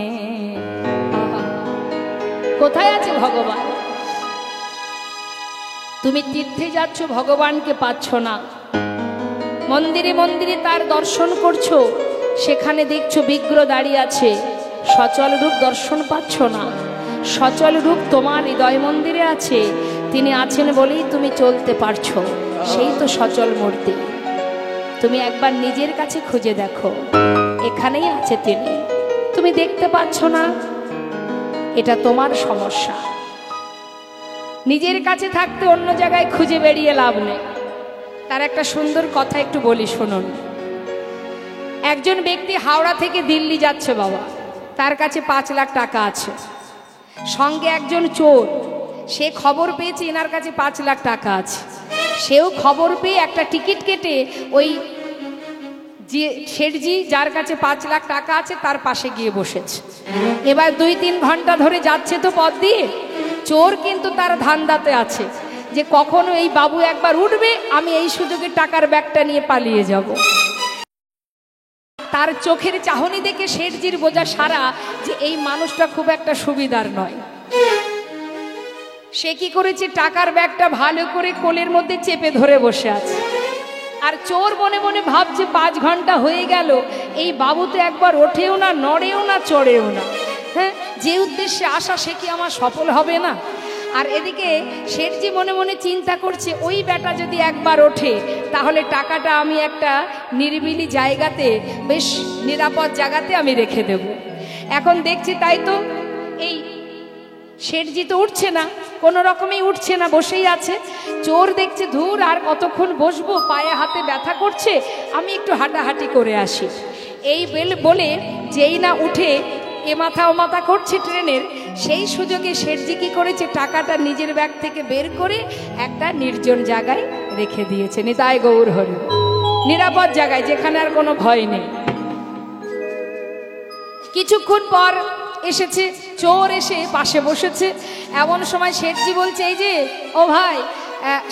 কোথায় আছে ভগবান? তুমি তীর্থে যাচ্ছ, ভগবানকে পাচ্ছ না। মন্দিরে মন্দিরে তার দর্শন করছো, সেখানে দেখছো বিগ্রহ দাঁড়িয়ে আছে, সচল রূপ দর্শন পাচ্ছ না। সচল রূপ তোমার হৃদয় মন্দিরে আছে, তিনি আছেন বলেই তুমি চলতে পারছো, সেই তো সচল মূর্তি। তুমি একবার নিজের কাছে খুঁজে দেখো, এখানেই আছে তিনি, তুমি দেখতে পাচ্ছ না, এটা তোমার সমস্যা। নিজের কাছে থাকতে অন্য জায়গায় খুঁজে বেরিয়ে লাভ নেই। তার একটা সুন্দর কথা একটু বলি শুনুন। একজন ব্যক্তি হাওড়া থেকে দিল্লি যাচ্ছে বাবা, তার কাছে 5 লাখ টাকা আছে, সঙ্গে একজন চোর, সে খবর পেয়েছে এনার কাছে 5 লাখ টাকা আছে। সেও খবর পেয়ে একটা টিকিট কেটে ওই যে শেঠজি যার কাছে 5 লাখ টাকা আছে তার পাশে গিয়ে বসেছে। এবার 2-3 ঘন্টা ধরে যাচ্ছে তো পথ দিয়ে, চোর কিন্তু তার ধান্দাতে আছে যে কখনো এই বাবু একবার উঠবে, আমি এই সুযোগে টাকার ব্যাগটা নিয়ে পালিয়ে যাব। তার চোখের চাহনি দেখে শেঠজির বোঝা সারা যে এই মানুষটা খুব একটা সুবিধার নয়। সে কি করেছে, টাকার ব্যাগটা ভালো করে কোলের মধ্যে চেপে ধরে বসে আছে। আর চোর মনে মনে ভাবছে 5 ঘন্টা হয়ে গেল, এই বাবু তো একবার ওঠেও না, নড়েও না, চড়েও না। হ্যাঁ, যে উদ্দেশ্যে আসা সে কি আমার সফল হবে না? আর এদিকে শেঠজি মনে মনে চিন্তা করছে, ওই বেটা যদি একবার ওঠে তাহলে টাকাটা আমি একটা নিরিবিলি জায়গাতে, বেশ নিরাপদ জায়গাতে আমি রেখে দেব। এখন দেখছি তাই তো এই শেঠজি তো উঠছে না, কোনো রকমেই উঠছে না, বসেই আছে। চোর দেখছে ধুর আর কতক্ষণ বসবো, পায়ে হাতে ব্যথা করছে, আমি একটু হাঁটাহাঁটি করে আসি। এই বলে যেই না উঠে এ মাথা ও মাথা করছে ট্রেনের, সেই সুযোগে শেঠজি কি করেছে, টাকাটা নিজের ব্যাগ থেকে বের করে একটা নির্জন জায়গায় রেখে দিয়েছে। নিতাই গৌর হরি, নিরাপদ জায়গায়, যেখানে আর কোনো ভয় নেই। কিছুক্ষণ পর এসেছে চোর, এসে পাশে বসেছে। এমন সময় শেঠজি বলছে, এই যে ও ভাই,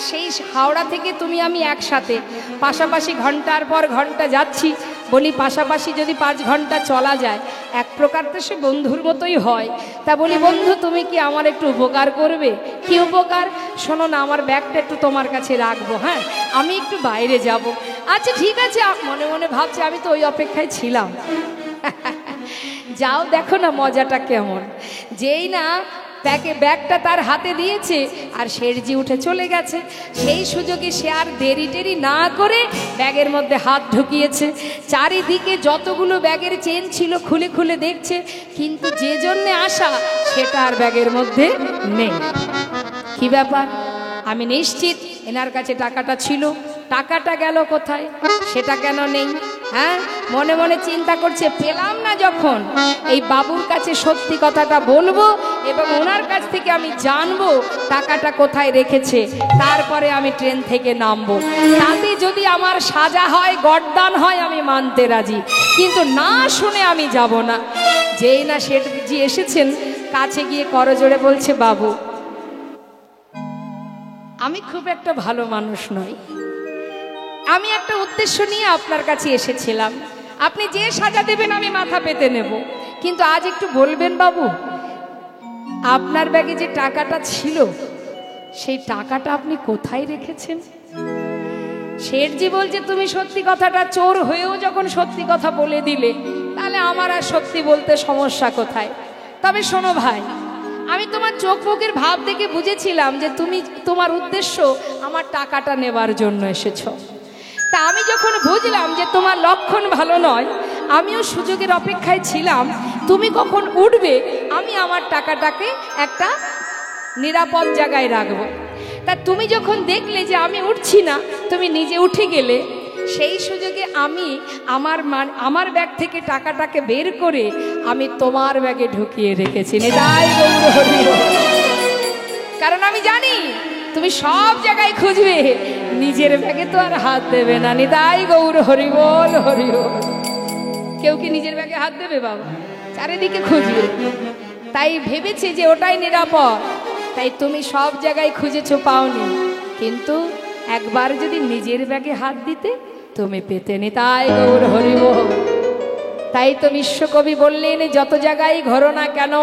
সেই হাওড়া থেকে তুমি আমি একসাথে পাশাপাশি ঘন্টার পর ঘন্টা যাচ্ছি, বলি পাশাপাশি যদি 5 ঘন্টা চলা যায়, এক প্রকার তো সে বন্ধুর মতোই হয়। তা বলি, বন্ধু তুমি কি আমার একটু উপকার করবে? কি উপকার? শোনো না, আমার ব্যাগটা একটু তোমার কাছে রাখবো, হ্যাঁ আমি একটু বাইরে যাব। আচ্ছা ঠিক আছে। মনে মনে ভাবছে, আমি তো ওই অপেক্ষায় ছিলাম। যাও দেখো না মজাটা কেমন। যেই না ব্যাগটা তার হাতে দিয়েছে আর শেঠজি উঠে চলে গেছে, সেই সুযোগে সে আর দেরি টেরি না করে ব্যাগের মধ্যে হাত ঢুকিয়েছে। চারিদিকে যতগুলো ব্যাগের চেন ছিল খুলে খুলে দেখছে, কিন্তু যে জন্যে আসা সেটা আর ব্যাগের মধ্যে নেই। কি ব্যাপার? আমি নিশ্চিত এনার কাছে টাকাটা ছিল, টাকাটা গেল কোথায়? সেটা কেন নেই? হ্যাঁ, মনে মনে চিন্তা করছে, পেলাম না যখন, এই বাবুর কাছে সত্যি কথাটা বলবো এবং ওনার কাছ থেকে আমি জানবো টাকাটা কোথায় রেখেছে, তারপরে আমি ট্রেন থেকে নামবো। তাতে যদি আমার সাজা হয়, গর্দান হয়, আমি মানতে রাজি, কিন্তু না শুনে আমি যাব না। যেই না শেঠজি এসেছেন, কাছে গিয়ে করজোড়ে বলছে, বাবু আমি খুব একটা ভালো মানুষ নই, আমি একটা উদ্দেশ্য নিয়ে আপনার কাছে এসেছিলাম, আপনি যে সাজা দেবেন আমি মাথা পেতে নেব, কিন্তু আজ একটু বলবেন বাবু, আপনার ব্যাগে যে টাকাটা ছিল সেই টাকাটা আপনি কোথায় রেখেছেন? শেঠজি বলছে, তুমি সত্যি কথাটা, চোর হয়েও যখন সত্যি কথা বলে দিলে, তাহলে আমার আর সত্যি বলতে সমস্যা কোথায়? তবে শোনো ভাই, আমি তোমার চোখ মুখের ভাব দেখে বুঝেছিলাম যে তুমি, তোমার উদ্দেশ্য আমার টাকাটা নেবার জন্য এসেছো। তা আমি যখন বুঝলাম যে তোমার লক্ষণ ভালো নয়, আমিও সুযোগের অপেক্ষায় ছিলাম, তুমি কখন উঠবে, আমি আমার টাকাটাকে একটা নিরাপদ জায়গায় রাখবো। তা তুমি যখন দেখলে যে আমি উঠছি না, তুমি নিজে উঠে গেলে, সেই সুযোগে আমি আমার ব্যাগ থেকে টাকাটাকে বের করে আমি তোমার ব্যাগে ঢুকিয়ে রেখেছি। নিতাই গৌর হরি বল। কারণ আমি জানি তুমি সব জায়গায় খুঁজবে, নিজের ব্যাগে তো আর হাত দেবে না। নিতাই গৌর হরি বল, হরি বল। কেউ কি নিজের ব্যাগে হাত দেবে বাবা? চারিদিকে খুঁজবে, তাই ভেবেছে যে ওটাই নিরাপদ, তাই তুমি সব জায়গায় খুঁজেছো, পাওনি, কিন্তু একবার যদি নিজের ব্যাগে হাত দিতে তুমি পেতে। নিতাই গৌর হরি বল। তাই তো বিশ্বকবি বললেন, যত জায়গায় ঘোরো না কেন,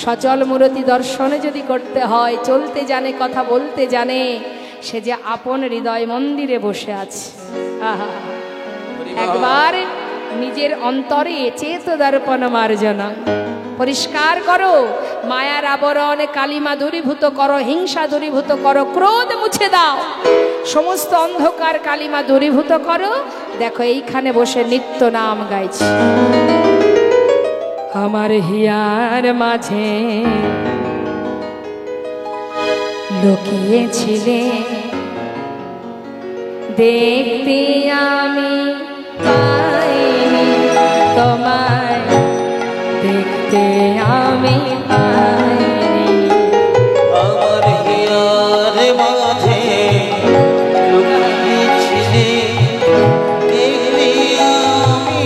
সচল মূরতি দর্শনে যদি করতে হয়, চলতে জানে কথা বলতে জানে, সে যে আপন হৃদয় মন্দিরে বসে আছে। আহা, একবার নিজের অন্তরে চেত দর্পণ মার্জনা, পরিষ্কার করো, মায়ার আবরণ কালিমা দূরীভূত করো, হিংসা দূরীভূত করো, ক্রোধ মুছে দাও, সমস্ত অন্ধকার কালিমা দূরীভূত করো। দেখো এইখানে বসে নিত্য নাম গাইছি। আমার হিয়ার মাঝে লুকিয়েছিলে, দেখতে আমি পাইনি তোমায়, দেখতে আমি পাইনি। আমার হিয়ার মাঝে লুকিয়েছিলে, দেখতে আমি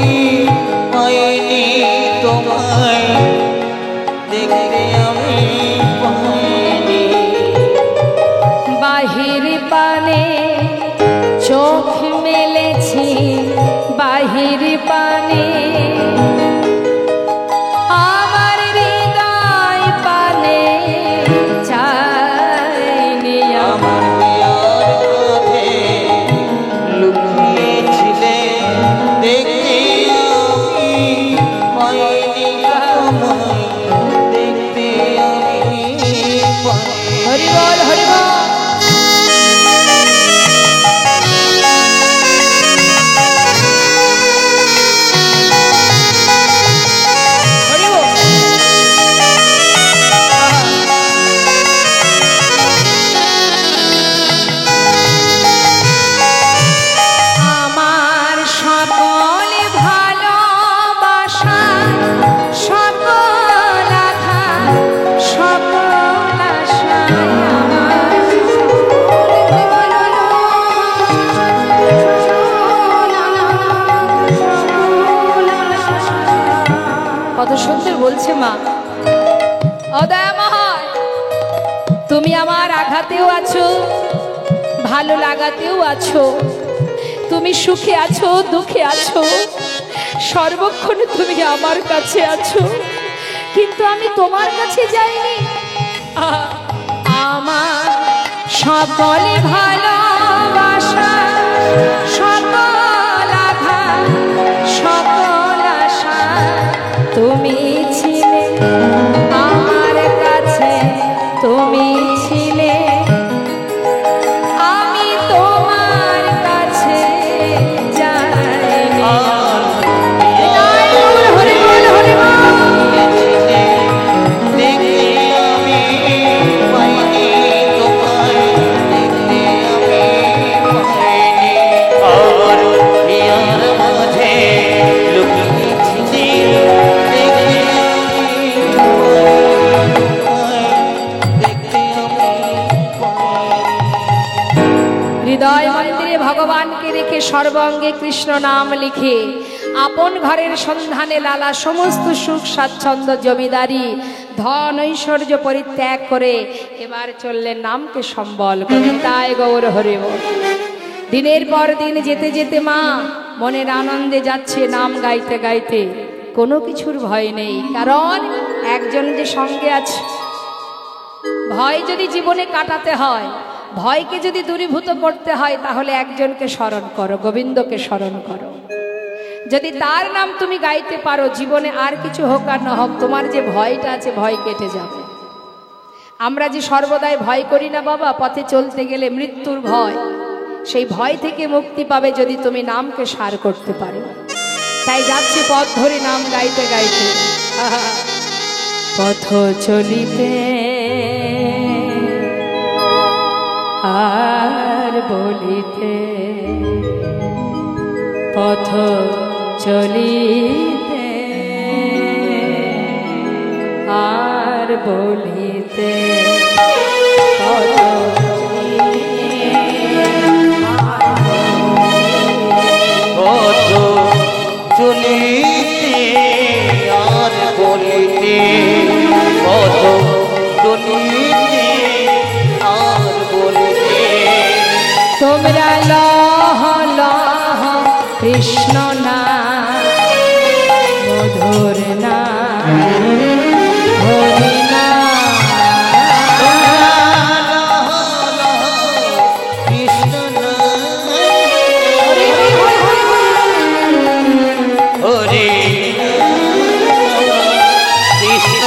পাইনি তোমায়, দেখতে আমি পাইনি। বাহির পানে চোখ মেলেছি, বাহির পানে আমার হৃদয় পানে চাইনি। আমার হিয়ার মাঝে লুকিয়েছিলে, দেখতে আমি পাইনি তোমায়, দেখতে আমি পাইনি। হরি বল, হরি বল। আমার সকল ভালোবাসা, সকল তুমি আমার আঘাতেও আছো, ভালো লাগাতেও আছো, তুমি সুখে আছো, দুঃখে আছো, সর্বক্ষণে তুমি আমার কাছে আছো। কিন্তু আমি তোমার কাছে যাইনি। আমার সকলে ভালোবাসা, সকল আঘাত, সকল আশা তুমি ছিলে আমার কাছে, তুমি ছিলে আমি তোমার কাছে যাইনি। হরি বল, হরি বল। হৃদয় মন্দিরে ভগবানকে রেখে সর্বাঙ্গে কৃষ্ণ নাম লিখে আপন ঘরের সন্ধানে লালা সমস্ত সুখ স্বাচ্ছন্দ্য জমিদারি ধন ঐশ্বর্য পরিত্যাগ করে এবার চললেন নামকে সম্বল করে। তাই গৌর হরি বল। দিনের পর দিন যেতে যেতে মা মনের আনন্দে যাচ্ছে নাম গাইতে গাইতে, কোনো কিছুর ভয় নেই, কারণ একজন যে সঙ্গে আছে। ভয় যদি জীবনে কাটাতে হয়, ভয়কে যদি দূরীভূত করতে হয়, তাহলে একজনকে স্মরণ করো, গোবিন্দকে স্মরণ করো। যদি তার নাম তুমি গাইতে পারো, জীবনে আর কিছু হোক আর না হোক, তোমার যে ভয়টা আছে ভয় কেটে যাবে। আমরা যে সর্বদাই ভয় করি না বাবা, পথে চলতে গেলে মৃত্যুর ভয়, সেই ভয় থেকে মুক্তি পাবে যদি তুমি নামকে সার করতে পারো। তাই যাচ্ছে পথ ধরে নাম গাইতে গাইতে, পথ চলিতে আর বলিতে, পথ চলিতে আর বলিতে, পথ চলিতে আর বলিতে, পথ চলিতে আর বলিতে। তোমরা লহ লহ কৃষ্ণ না মধুর না হরি না, কৃষ্ণ না হরি কৃষ্ণ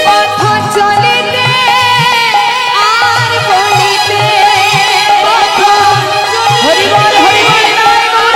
পথ চলিতে আর বলিতে, পথ হরি বল, হরি বল,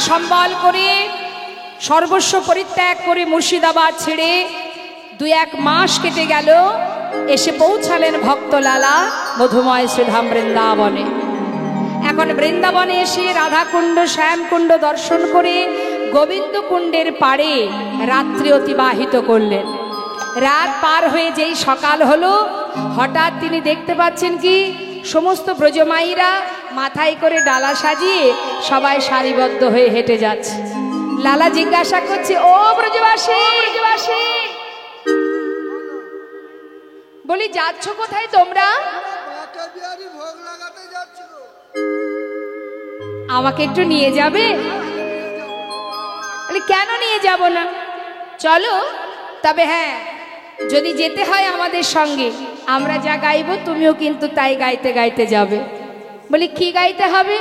সম্বল করে সর্বস্ব পরিত্যাগ করে মুর্শিদাবাদ ছেড়ে 2-1 মাস কেটে গেল, এসে পৌঁছালেন ভক্তলালা মধুময় শ্রীধাম বৃন্দাবনে। এখন বৃন্দাবনে এসে রাধাকুণ্ড শ্যামকুণ্ড দর্শন করে গোবিন্দ কুণ্ডের পাড়ে রাত্রি অতিবাহিত করলেন। রাত পার হয়ে যেই সকাল হলো, হঠাৎ তিনি দেখতে পাচ্ছেন কি সমস্ত ব্রজমাইরা মাথায় করে ডালা সাজিয়ে সবাই সারিবদ্ধ হয়ে হেঁটে যাচ্ছে। লালা জিজ্ঞাসা করছে, ও ব্রজবাসী, বলি যাচ্ছ কোথায় তোমরা? আমাকে একটু নিয়ে যাবে? কেন নিয়ে যাব না? চলো, তবে হ্যাঁ যদি যেতে হয় আমাদের সঙ্গে, আমরা যা গাইব তুমিও কিন্তু তাই গাইতে গাইতে যাবে। বলি কি গাইতে হবে?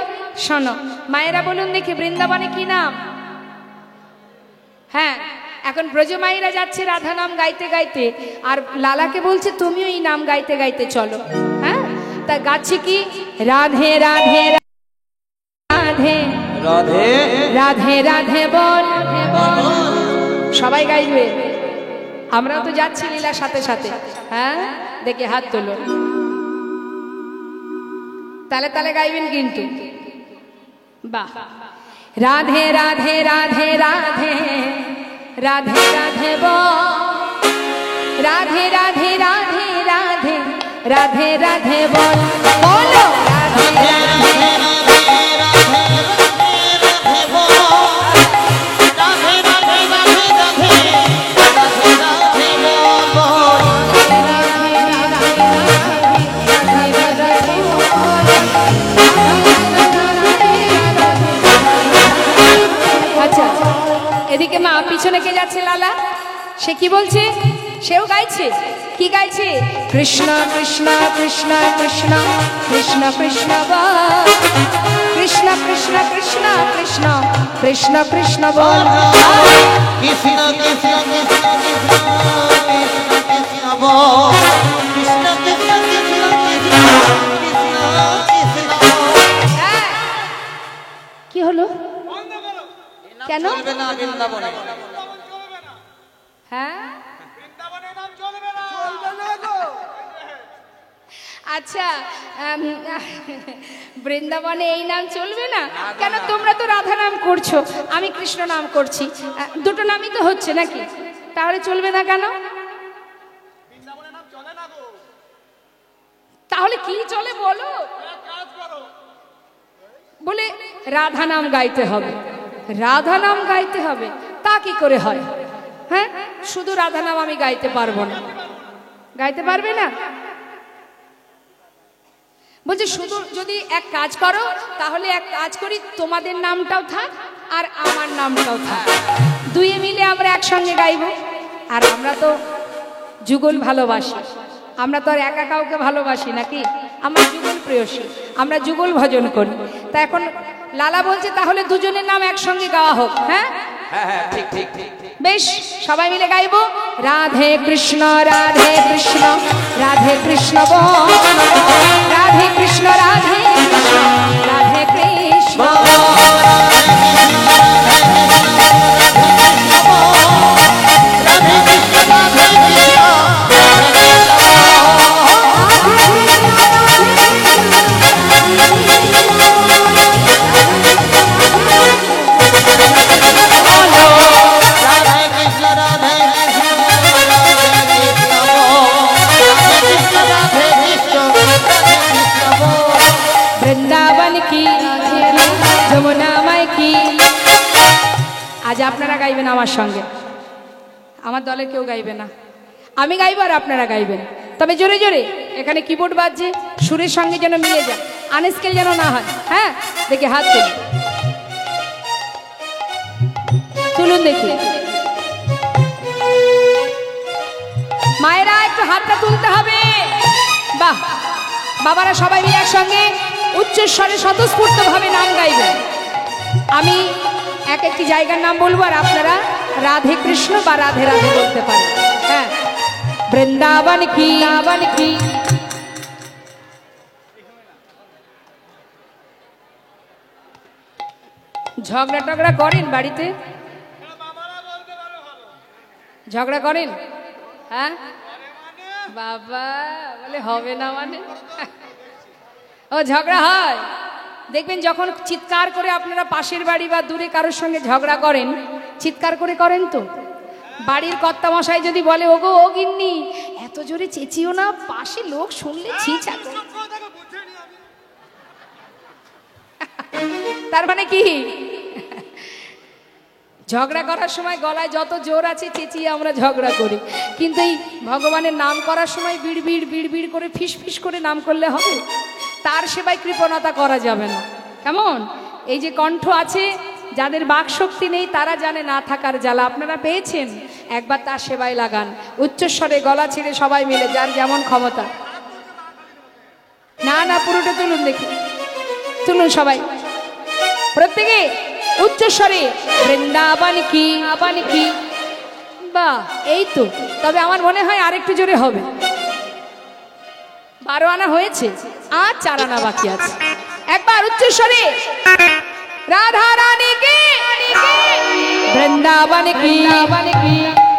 শোনো মায়েরা, বলুন দেখি বৃন্দাবনে কি নাম? হ্যাঁ, এখন ব্রজমাইরা যাচ্ছে রাধা নাম গাইতে গাইতে, আর লালাকে বলছে তুমিও এই নাম গাইতে গাইতে চলো। হ্যাঁ, তা গাচ্ছে কি রাধে রাধে রাধে রাধে রাধে রাধে বল। সবাই গাইবে, আমরাও তো যাচ্ছি লীলার সাথে সাথে। হ্যাঁ, দেখে হাত তোলো, তালে তালে গাইবেন কিন্তু। বাহ, রাধে রাধে রাধে রাধে রাধে রাধে বল, রাধে রাধে রাধে রাধে রাধে রাধে বল, বলো রাধে রাধে এদিকে মা পিছনে কে যাচ্ছে লালা, সে কি বলছে? সেও গাইছে। কি গাইছে? কৃষ্ণ কৃষ্ণ কৃষ্ণ কৃষ্ণ কৃষ্ণ কৃষ্ণ বল, কৃষ্ণ কৃষ্ণ কৃষ্ণ কৃষ্ণ কৃষ্ণ কৃষ্ণ বল, কৃষ্ণ কৃষ্ণ কৃষ্ণ কৃষ্ণ বল, কৃষ্ণ কৃষ্ণ কৃষ্ণ কৃষ্ণ কৃষ্ণ। কি হলো? কেন? চলবে না বৃন্দাবনে। হ্যাঁ, আচ্ছা, বৃন্দাবনে এই নাম চলবে না কেন? তোমরা তো রাধা নাম করছো, আমি কৃষ্ণ নাম করছি, দুটো নামই তো হচ্ছে নাকি, তাহলে চলবে না কেন? তাহলে কি চলে বলো? বলে রাধা নাম গাইতে হবে, রাধা নাম গাইতে হবে। তা কি করে হয়? হ্যাঁ, শুধু রাধা নাম আমি গাইতে পারবো না। গাইতে পারবে না? বলছে শুধু যদি এক কাজ করো, তাহলে এক কাজ করি, তোমাদের নামটাও থাক আর আমার নামটাও থাক, দুয়ে মিলে আমরা একসঙ্গে গাইব। আর আমরা তো যুগল ভালোবাসি, আমরা তো আর একা কাউকে ভালোবাসি নাকি, আমরা যুগল প্রেয়সী, আমরা যুগল ভজন করি। তা এখন লালা বলছে তাহলে দুজনের নাম একসঙ্গে গাওয়া হোক। হ্যাঁ হ্যাঁ, ঠিক ঠিক ঠিক। বেশ, সবাই মিলে গাইব রাধে কৃষ্ণ রাধে কৃষ্ণ রাধে কৃষ্ণ বল, রাধে কৃষ্ণ রাধে কৃষ্ণ রাধে কৃষ্ণ। বৃন্দাবন কি, যমুনা মাই কি। আজ আপনারা গাইবেন আমার সঙ্গে, আমার দলে কেউ গাইবে না, আমি গাইব আর আপনারা গাইবেন। তবে জোরে জোরে, এখানে কিবোর্ড বাজছে, সুরের সঙ্গে যেন মিলে যায়, আনস্কেল যেন না হয়। হ্যাঁ, দেখে হাত তুলুন দেখি, মায়েরা একটু হাতটা তুলতে হবে। বাহ, বাবারা সবাই মিলে একসঙ্গে উচ্চস্বরে স্বতঃস্ফূর্ত ভাবে নাম গাইবেন। আমি এক একটি জায়গার নাম বলবো আর আপনারা রাধে কৃষ্ণ বা রাধে রাধে বলতে পারেন। হ্যাঁ, বৃন্দাবন কি, বৃন্দাবন কি। ঝগড়া টগড়া করেন বাড়িতে? ঝগড়া করেন? হ্যাঁ বাবা বলে হবে না মানে ও ঝগড়া হয়। দেখবেন যখন চিৎকার করে আপনারা পাশের বাড়ি বা দূরে কারোর সঙ্গে ঝগড়া করেন, চিৎকার করে করেন তো। বাড়ির কর্তামশাই যদি বলে ওগো ও গিন্নি এত জোরে চেঁচিও না, পাশে লোক শুনলে ছিঁচা। তার মানে কি ঝগড়া করার সময় গলায় যত জোর আছে চেঁচিয়ে আমরা ঝগড়া করি, কিন্তু এই ভগবানের নাম করার সময় বিড়বিড় বিড়বিড় করে ফিস ফিস করে নাম করলে হবে? তার সেবায় কৃপণতা করা যাবে না। কেমন? এই যে কণ্ঠ আছে, যাদের বাক শক্তি নেই তারা জানে না থাকার জ্বালা। আপনারা পেয়েছেন, একবার তার সেবায় লাগান, উচ্চস্বরে গলা ছেড়ে সবাই মিলে, যার যেমন ক্ষমতা। না না পুরোটা তুলুন দেখি, তুলুন সবাই প্রত্যেকে উচ্চস্বরে বৃন্দাবন কি আবান কি। বাহ, এই তো। তবে আমার মনে হয় আরেকটু জোরে হবে। 12 আনা হয়েছে, আর 4 আনা বাকি আছে। একবার উচ্চস্বরে রাধা রানী কি বৃন্দাবন কি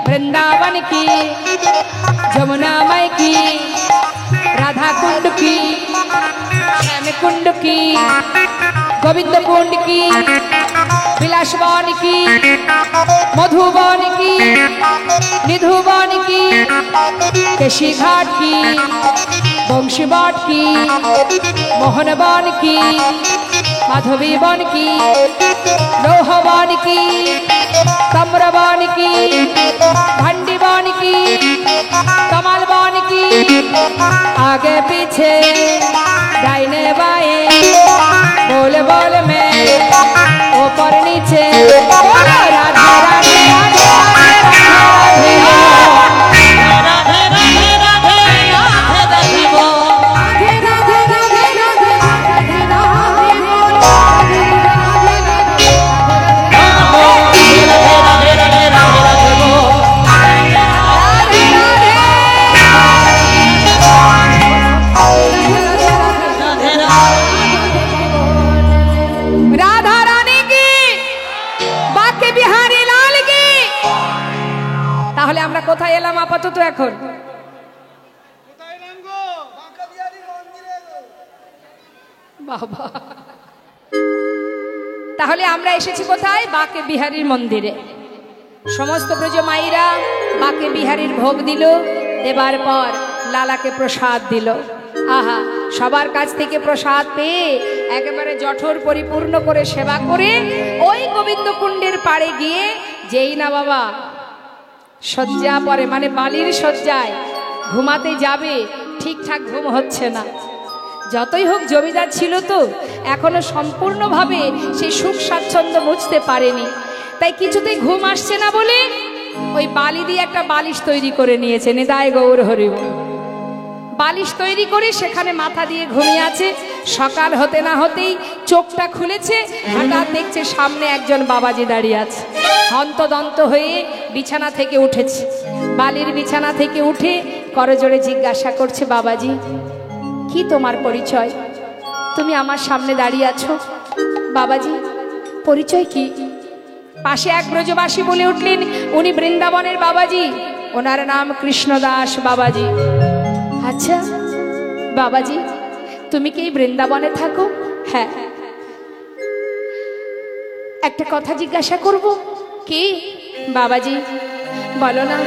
বৃন্দাবন কি যमुना माई की राधा कुंड की श्याम कुंड की गोविंद कुंड की विलासवन की मधुबन की निधुबन की केशी घाट की बंशीबाट की मोहनवन की माधवी वन की लोहवन की तम्रवन की भंडीवन की कमलवन की आगे पीछे दाहिने बाएं बोल बोल में ऊपर नीचे राधे राधे राधे কোথায় এলাম আপাতত এখন? বাবা, তাহলে আমরা এসেছি কোথায়? বাঁকে বিহারীর মন্দিরে। সমস্ত ব্রজ মাইরা বাঁকে বিহারীর ভোগ দিল, দেবার পর লালাকে প্রসাদ দিল। আহা, সবার কাছ থেকে প্রসাদ পেয়ে একেবারে জঠর পরিপূর্ণ করে সেবা করে ওই গোবিন্দ কুণ্ডের পাড়ে গিয়ে যেই না বাবা শয্যা পরে, মানে বালির শয্যায় ঘুমাতে যাবে, ঠিকঠাক ঘুম হচ্ছে না। যতই হোক জমিদার ছিল তো, এখনো সম্পূর্ণভাবে সেই সুখ স্বাচ্ছন্দ্য বুঝতে পারেনি। তাই কিছুতেই ঘুম আসছে না বলে ওই বালি দিয়ে একটা বালিশ তৈরি করে নিয়েছে। নিতাই গৌর হরি বল। বালিশ তৈরি করে সেখানে মাথা দিয়ে ঘুমিয়ে আছে। সকাল হতে না হতেই চোখটা খুলেছে, হঠাৎ দেখছে সামনে একজন বাবাজি দাঁড়িয়ে আছে। হন্তদন্ত হয়ে বিছানা থেকে উঠেছে। বালির বিছানা থেকে উঠে করজোড়ে জিজ্ঞাসা করছে, বাবাজি কি তোমার পরিচয়? তুমি আমার সামনে দাঁড়িয়ে আছো, বাবাজি পরিচয় কি? পাশে এক ব্রজবাসী বলে উঠলেন, উনি বৃন্দাবনের বাবাজি, ওনার নাম কৃষ্ণদাস বাবাজি। আচ্ছা বাবাজি, তুমি কি বৃন্দাবনে থাকো? হ্যাঁ। একটা কথা জিজ্ঞাসা করব। কি? বাবাজি বলো না,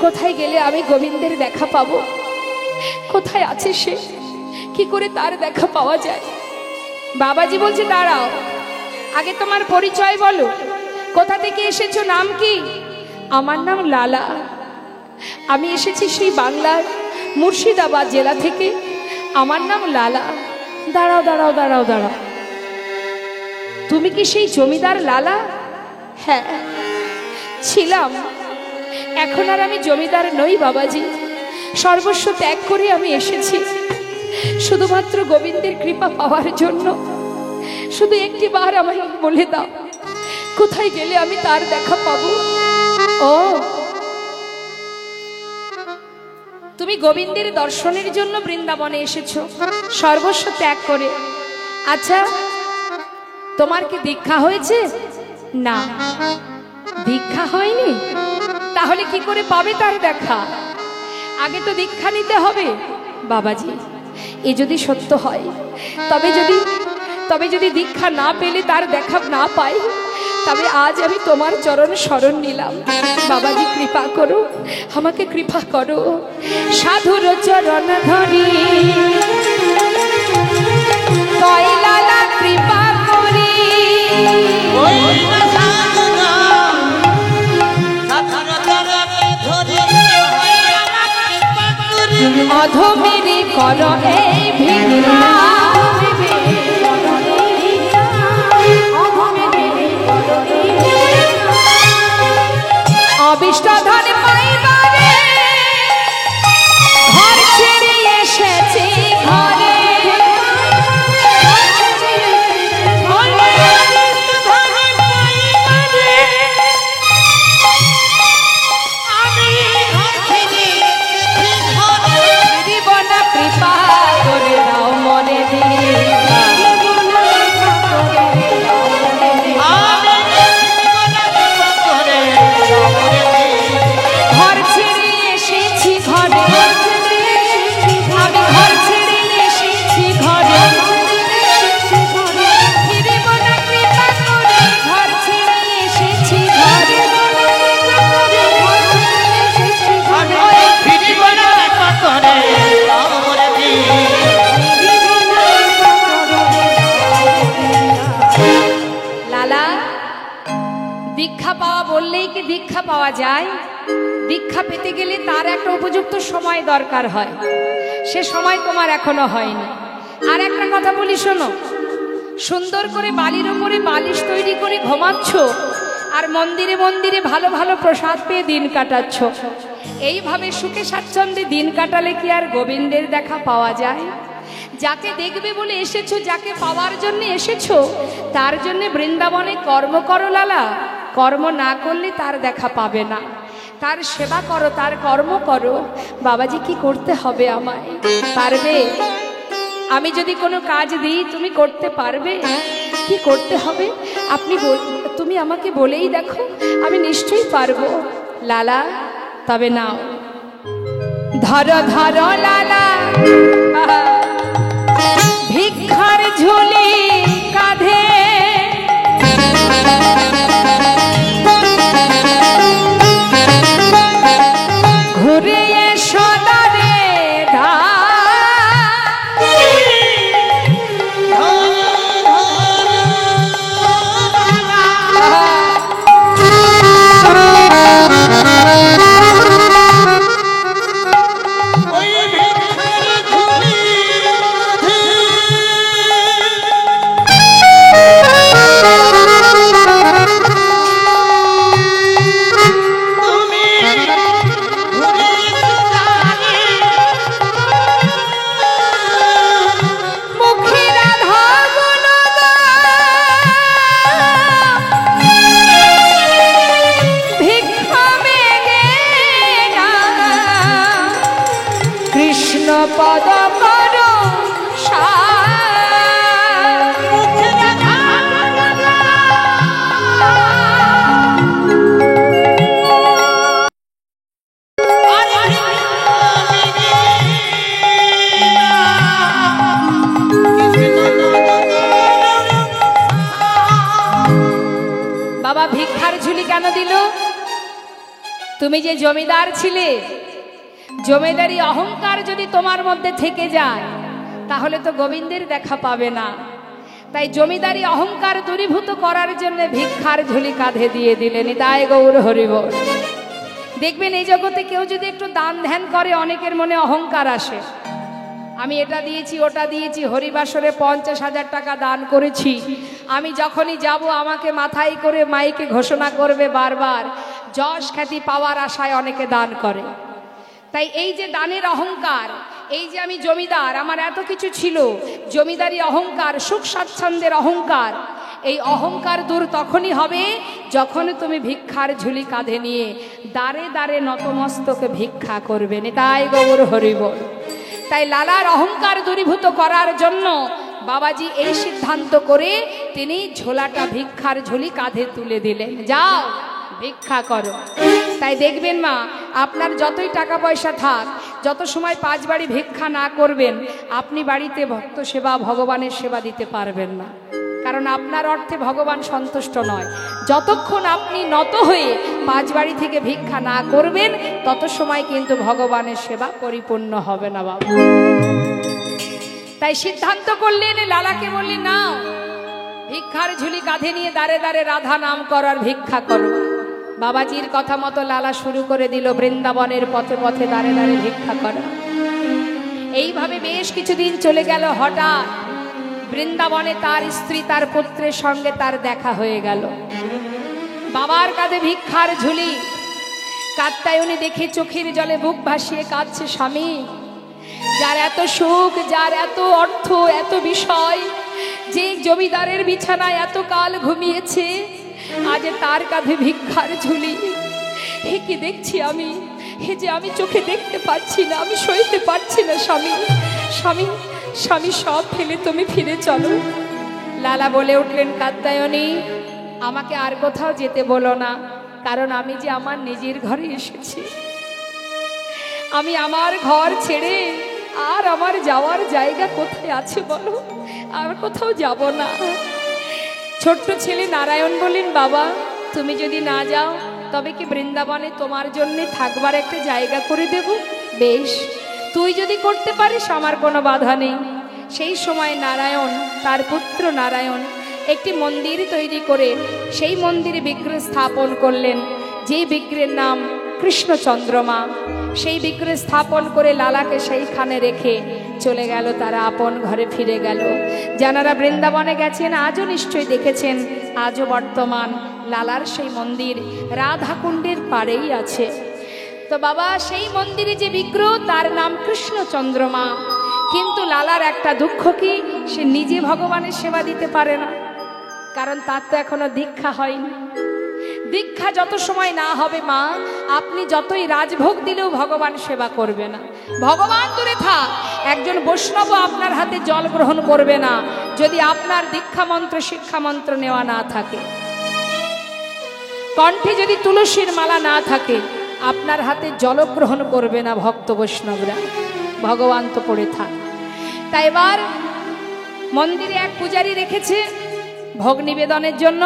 কোথায় গেলে আমি গোবিন্দের দেখা পাবো? কোথায় আছে সে? কি করে তার দেখা পাওয়া যায়? বাবাজি বলছে, দাঁড়াও, আগে তোমার পরিচয় বলো, কোথা থেকে এসেছো, নাম কি? আমার নাম লালা, আমি এসেছি সেই বাংলার মুর্শিদাবাদ জেলা থেকে, আমার নাম লালা। দাঁড়াও দাঁড়াও দাঁড়াও দাঁড়াও, তুমি কি সেই জমিদার লালা? হ্যাঁ ছিলাম, এখন আর আমি জমিদার নই বাবাজি। সর্বস্ব ত্যাগ করে আমি এসেছি শুধুমাত্র গোবিন্দের কৃপা পাওয়ার জন্য। শুধু একটি বার আমায় বলে দাও, কোথায় গেলে আমি তার দেখা পাবো? ও, তুমি গোবিন্দের দর্শনের জন্য বৃন্দাবনে এসেছো সর্বস্ব ত্যাগ করে। আচ্ছা তোমার কি দীক্ষা হয়েছে? না, দীক্ষা হয়নি। তাহলে কি করে পাবে তার দেখা? আগে তো দীক্ষা নিতে হবে। বাবাজি, এ যদি সত্য হয়, তবে যদি দীক্ষা না পেলে তার দেখা না পাই, তবে আজ আমি তোমার চরণ শরণ নিলাম। বাবাজি কৃপা করো, আমাকে কৃপা করো। সাধুর চরণ ধরি তয় লালা কৃপা করি। অধমেরি কর এই ভিক্ষা, অবিষ্ট ধন পাইবারে ঘর ছেড়ে এসেছি ঘরে। কৃপা করে দাও মনে দিয়ে ঘর ছেড়ে এসেছি ঘরে, আমি ঘর ছেড়ে এসেছি ঘরে। ফিরিব না কৃপা করে, ঘর ছেড়ে এসেছি ঘরে। ফিরিব না কৃপা করে লালা, দীক্ষা পাওয়া বললেই কি দীক্ষা পাওয়া যায়? দীক্ষা পেতে গেলে তার একটা উপযুক্ত সময় দরকার হয়, সে সময় তোমার এখনো হয়নি। আর একটা কথা বলি শোনো, সুন্দর করে বালির উপরে বালিশ তৈরি করে ঘুমাচ্ছ, আর মন্দিরে মন্দিরে ভালো ভালো প্রসাদ পেয়ে দিন কাটাচ্ছ। এইভাবে সুখে স্বাচ্ছন্দ্যে দিন কাটালে কি আর গোবিন্দের দেখা পাওয়া যায়? যাকে দেখবে বলে এসেছো, যাকে পাওয়ার জন্য এসেছো, তার জন্য বৃন্দাবনে কর্ম করো লালা। কর্ম না করলে তার দেখা পাবে না। তার সেবা করো, তার কর্ম করো। বাবাজি কি করতে হবে আমায়? পারবে? আমি যদি কোনো কাজ দিই তুমি করতে পারবে? কি করতে হবে তুমি আমাকে বলেই দেখো, আমি নিশ্চয়ই পারবো। লালা, তবে নাও, ধরো ধরো লালা ভিক্ষার ঝুলি কাঁধে, ঘুরে এসো দারে পদ করো বাবা ভিক্ষার ঝুলি কেন দিল? তুমি যে জমিদার ছিলে, জমিদারি অহংকার যদি তোমার মধ্যে থেকে যায় তাহলে তো গোবিন্দের দেখা পাবে না। তাই জমিদারি অহংকার দূরীভূত করার জন্য ভিক্ষার ঝুলি কাঁধে দিয়ে দিলেন। তাই গৌর হরিবল। দেখবেন এই জগতে কেউ যদি একটু দান ধ্যান করে, অনেকের মনে অহংকার আসে। আমি এটা দিয়েছি, ওটা দিয়েছি, হরিবাসরে 50,000 টাকা দান করেছি, আমি যখনই যাব আমাকে মাথায় করে মাইকে ঘোষণা করবে বারবার। যশ খ্যাতি পাওয়ার আশায় অনেকে দান করে। তাই এই যে দানের অহংকার, এই যে আমি জমিদার, আমার এত কিছু ছিল, জমিদারি অহংকার, সুখ স্বাচ্ছন্দ্যের অহংকার, এই অহংকার দূর তখনই হবে যখন তুমি ভিক্ষার ঝুলি কাঁধে নিয়ে দাঁড়ে দাঁড়ে নতমস্তকে ভিক্ষা করবে। তাই গৌর হরিবল। তাই লালার অহংকার দূরীভূত করার জন্য বাবাজি এই সিদ্ধান্ত করে তিনি ঝোলাটা ভিক্ষার ঝুলি কাঁধে তুলে দিলেন, যাও ভিক্ষা করো। তাই দেখবেন মা, আপনার যতই টাকা পয়সা থাক, যত সময় 5 বাড়ি ভিক্ষা না করবেন, আপনি বাড়িতে ভক্ত সেবা, ভগবানের সেবা দিতে পারবেন না। কারণ আপনার অর্থে ভগবান সন্তুষ্ট নয়। যতক্ষণ আপনি নত হয়ে 5 বাড়ি থেকে ভিক্ষা না করবেন, তত সময় কিন্তু ভগবানের সেবা পরিপূর্ণ হবে না বাবা। তাই সিদ্ধান্ত করলেন, লালাকে বললেন, নাও ভিক্ষার ঝুলি কাঁধে নিয়ে দাঁড়ে দাঁড়ে রাধা নাম করার ভিক্ষা করো। বাবাজির কথা মতো লালা শুরু করে দিল বৃন্দাবনের পথে পথে দাঁড়ে দাঁড়ে ভিক্ষা করা। এইভাবে বেশ কিছুদিন চলে গেল। হঠাৎ বৃন্দাবনে তার স্ত্রী, তার পুত্রের সঙ্গে তার দেখা হয়ে গেল। বাবার কাঁধে ভিক্ষার ঝুলি, কাত্যায়নী দেখে চোখের জলে বুক ভাসিয়ে কাঁদছে। স্বামী, যার এত সুখ, যার এত অর্থ, এত বিষয়, যে জমিদারের বিছানায় এত কাল ঘুমিয়েছে, আজ তার কাঁধে ভিক্ষার ঝুলি। হে কি দেখছি আমি, হে যে আমি চোখে দেখতে পাচ্ছি না, আমি সইতে পারছি না। স্বামী, স্বামী, স্বামী, সব ফেলে তুমি ফিরে চলো। লালা বলে উঠলেন, কাত্যায়নী, আমাকে আর কোথাও যেতে বলো না, কারণ আমি যে আমার নিজের ঘরে এসেছি। আমি আমার ঘর ছেড়ে আর আমার যাওয়ার জায়গা কোথায় আছে বলো? আর কোথাও যাব না। ছোট্ট ছেলে নারায়ণ বলেন, বাবা তুমি যদি না যাও, তবে কি বৃন্দাবনে তোমার জন্য থাকবার একটা জায়গা করে দেব? বেশ, তুই যদি করতে পারিস আমার কোনো বাধা নেই। সেই সময় নারায়ণ, তার পুত্র নারায়ণ একটি মন্দির তৈরি করে সেই মন্দিরে বিগ্রহ স্থাপন করলেন, যেই বিগ্রহের নাম কৃষ্ণচন্দ্রমা। সেই বিগ্রহ স্থাপন করে লালাকে সেইখানে রেখে চলে গেল, তারা আপন ঘরে ফিরে গেল। যারা বৃন্দাবনে গেছেন আজও নিশ্চয়ই দেখেছেন, আজও বর্তমান লালার সেই মন্দির রাধাকুণ্ডের পাড়েই আছে। তো বাবা, সেই মন্দিরে যে বিগ্রহ, তার নাম কৃষ্ণচন্দ্রমা। কিন্তু লালার একটা দুঃখ কি, সে নিজে ভগবানের সেবা দিতে পারে না, কারণ তার তো এখনো দীক্ষা হয়নি। দীক্ষা যত সময় না হবে মা, আপনি যতই রাজভোগ দিলেও ভগবান সেবা করবে না। ভগবান দূরে থাক, একজন বৈষ্ণব আপনার হাতে জল গ্রহণ করবে না যদি আপনার দীক্ষা মন্ত্র, শিক্ষা মন্ত্র নেওয়া না থাকে। কণ্ঠে যদি তুলসীর মালা না থাকে, আপনার হাতে জল গ্রহণ করবে না ভক্ত বৈষ্ণবরা। ভগবান তো পড়ে থাক। তাই এবার মন্দিরে এক পূজারী রেখেছে ভোগ নিবেদনের জন্য,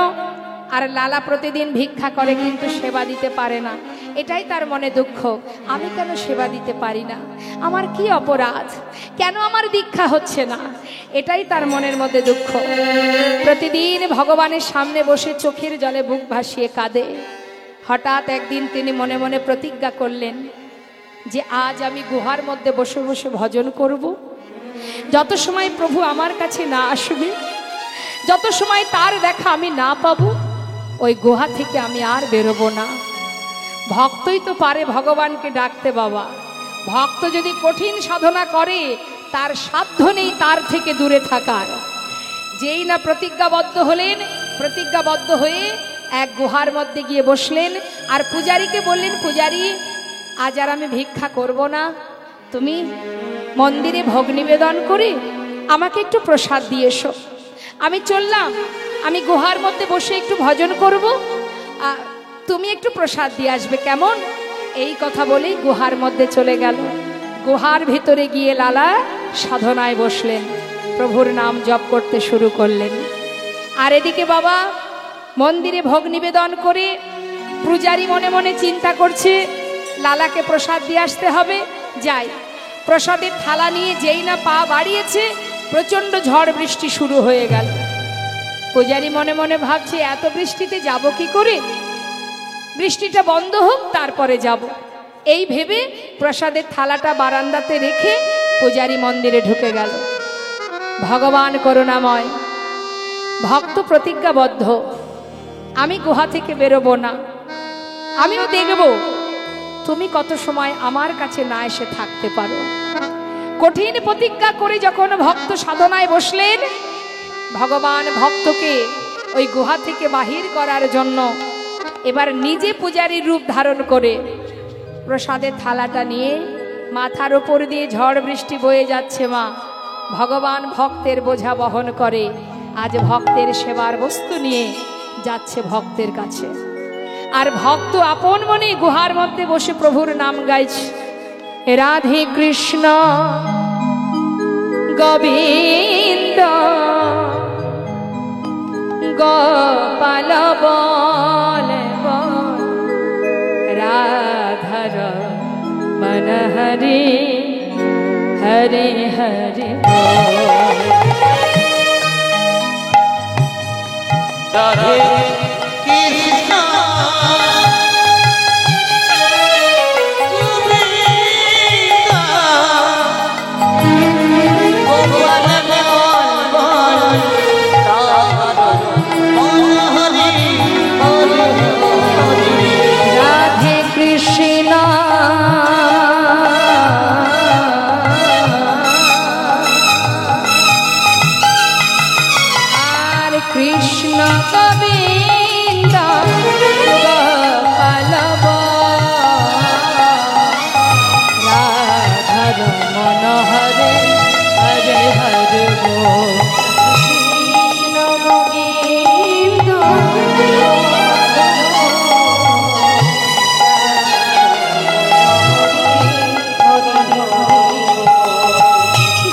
আর লালা প্রতিদিন ভিক্ষা করে কিন্তু সেবা দিতে পারে না। এটাই তার মনে দুঃখ, আমি কেন সেবা দিতে পারি না, আমার কি অপরাধ, কেন আমার দীক্ষা হচ্ছে না, এটাই তার মনের মধ্যে দুঃখ। প্রতিদিন ভগবানের সামনে বসে চোখের জলে বুক ভাসিয়ে কাঁদে। হঠাৎ একদিন তিনি মনে মনে প্রতিজ্ঞা করলেন যে আজ আমি গুহার মধ্যে বসে বসে ভজন করব। যত সময় প্রভু আমার কাছে না আসবে, যত সময় তার দেখা আমি না পাবো, ওই গুহা থেকে আমি আর বেরোবো না। ভক্তই তো পারে ভগবানকে ডাকতে বাবা। ভক্ত যদি কঠিন সাধনা করে, তার সাধ্য নেই তার থেকে দূরে থাকার। যেই না প্রতিজ্ঞাবদ্ধ হলেন, প্রতিজ্ঞাবদ্ধ হয়ে এক গুহার মধ্যে গিয়ে বসলেন, আর পূজারীকে বললেন, পূজারী আজ আর আমি ভিক্ষা করব না, তুমি মন্দিরে ভোগ নিবেদন করে আমাকে একটু প্রসাদ দিয়ে এসো। আমি চললাম, আমি গুহার মধ্যে বসে একটু ভজন করব, তুমি একটু প্রসাদ দিয়ে আসবে, কেমন? এই কথা বলেই গুহার মধ্যে চলে গেল। গুহার ভিতরে গিয়ে লালা সাধনায় বসলেন, প্রভুর নাম জপ করতে শুরু করলেন। আর এদিকে বাবা মন্দিরে ভোগ নিবেদন করে পূজারী মনে মনে চিন্তা করছে লালাকে প্রসাদ দিয়ে আসতে হবে। যাই, প্রসাদের থালা নিয়ে যেই না পা বাড়িয়েছে, প্রচণ্ড ঝড় বৃষ্টি শুরু হয়ে গেল। পূজারী মনে মনে ভাবছে এত বৃষ্টিতে যাব কি করে, বৃষ্টিটা বন্ধ হোক তারপরে যাব। এই ভেবে প্রসাদের থালাটা বারান্দাতে রেখে পূজারী মন্দিরে ঢুকে গেল। ভগবান করুণাময়, ভক্ত প্রতিজ্ঞাবদ্ধ, আমি গুহা থেকে বেরোবো না, আমিও দেখব তুমি কত সময় আমার কাছে না এসে থাকতে পারো। কঠিন প্রতিজ্ঞা করে যখন ভক্ত সাধনায় বসলেন, ভগবান ভক্তকে ওই গুহা থেকে বাহির করার জন্য এবার নিজে পূজারীর রূপ ধারণ করে প্রসাদের থালাটা নিয়ে মাথার উপর দিয়ে ঝড় বৃষ্টি বয়ে যাচ্ছে মা, ভগবান ভক্তের বোঝা বহন করে আজ ভক্তের সেবার বস্তু নিয়ে যাচ্ছে ভক্তের কাছে। আর ভক্ত আপন মনে গুহার মধ্যে বসে প্রভুর নাম গাইছে, রাধে কৃষ্ণ গোবিন্দ গোপাল বল বল, রাধার মন হরে হরে হরে বল। রাধে কৃষ্ণ কৃষ্ণ গোবিন্দ গোপাল রাধার মন হরে হরে হরে বল। কৃষ্ণ গোবিন্দ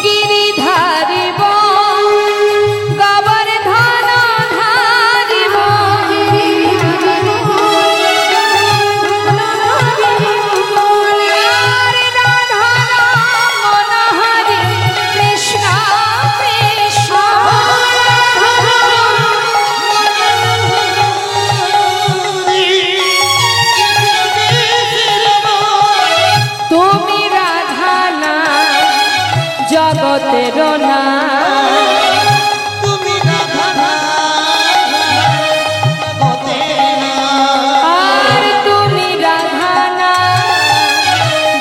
গিরিধারি জগতের না তুমি রাধা আর তুমি রাধা না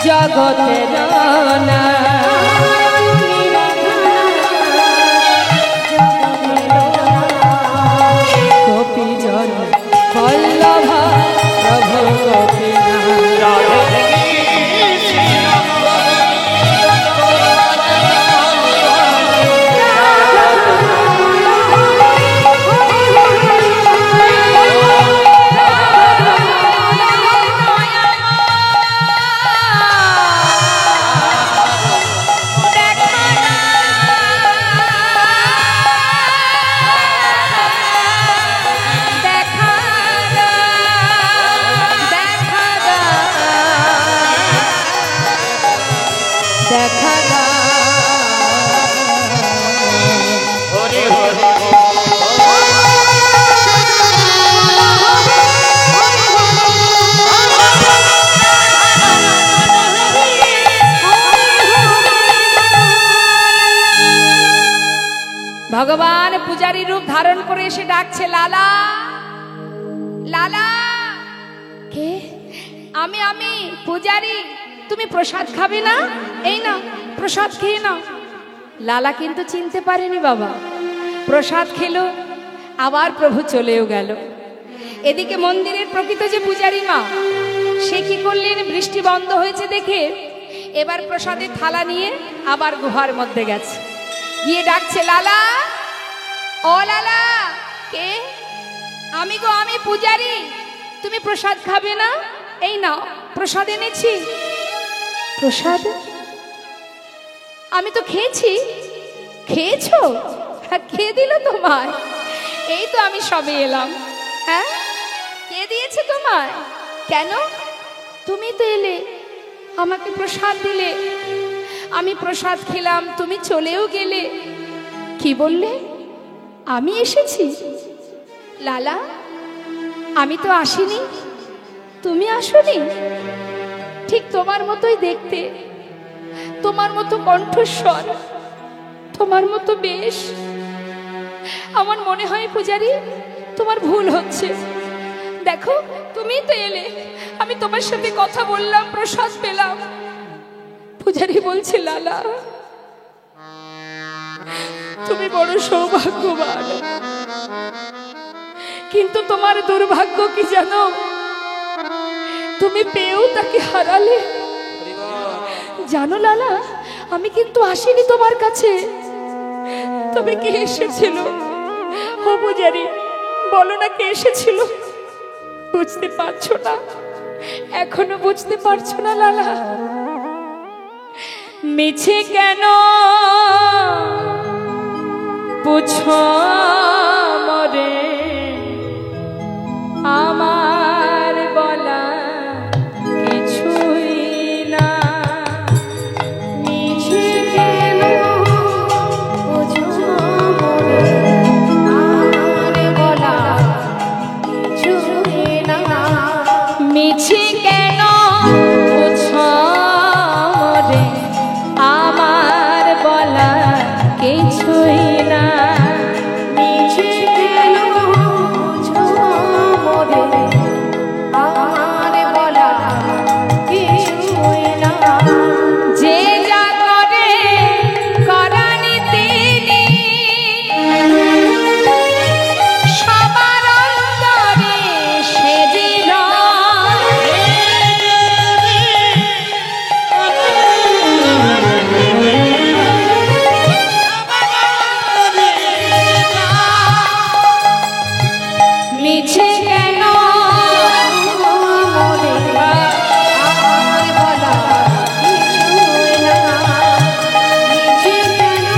জগতের না। গোপী জন বল্লভ প্রভু গোপীনাথ। ভগবান পূজারী রূপ ধারণ করে এসে ডাকছে, লালা লালা। কে? আমি আমি পূজারী। তুমি প্রসাদ খাবে না? এই না প্রসাদ খেয়ে নাও। লালা কিন্তু চিনতে পারেনি বাবা। প্রসাদ খেলো, আবার প্রভু চলেও গেল। এদিকে মন্দিরের প্রকৃত যে পূজারী মা, সে কি করলেন, বৃষ্টি বন্ধ হয়েছে দেখে এবার প্রসাদের থালা নিয়ে আবার গুহার মধ্যে গেছে, গিয়ে ডাকছে, লালা ও লালা। কে? আমি গো, আমি পূজারী। তুমি প্রসাদ খাবে না? এই নাও প্রসাদ এনেছি। প্রসাদ? আমি তো খেয়েছি। খেয়েছো? হ্যাঁ, খেয়ে দিল তোমায়? এই তো আমি সবে এলাম। হ্যাঁ, কে দিয়েছে তোমায়? কেন? তুমি তো এলে, আমাকে প্রসাদ দিলে, আমি প্রসাদ খেলাম, তুমি চলেও গেলে। কি বললে? আমি এসেছি? লালা, আমি তো আসিনি, তুমি আসোনি। ঠিক তোমার মতোই দেখতে, তোমার মতো কণ্ঠস্বর, তোমার মতো বেশ। আমার মনে হয় পূজারী, তোমার ভুল হচ্ছে। দেখো, তুমি তো এলে, আমি তোমার সাথে কথা বললাম, প্রসাদ পেলাম। পূজারী বলছে, লালা তুমি বড় সৌভাগ্যবান, কিন্তু তোমার দুর্ভাগ্য কি জানো? তুমি পেয়েও তাকে হারালে। জানো লালা, আমি কিন্তু আসিনি তোমার কাছে, তবে কে এসেছিল? ও পূজারি, বলো না কে এসেছিল? বুঝতে পারছো না? এখনো বুঝতে পারছো না লালা? মিছে কেন পুছো মরে, আমার বলা কিছুই না। মিছে কেন পুছো মরে, আমার বলা কিছুই না। মিছে কেন পুছো মরে, আমার বলা কিছুই না। মিছে কেন পুছো মরে, আমার বলা কিছুই না। যে যা করে করানি তিনি, সবার অন্তরে সে যে মিছে কেন মরে, আমার বলা কিছুই না। মিছে কেন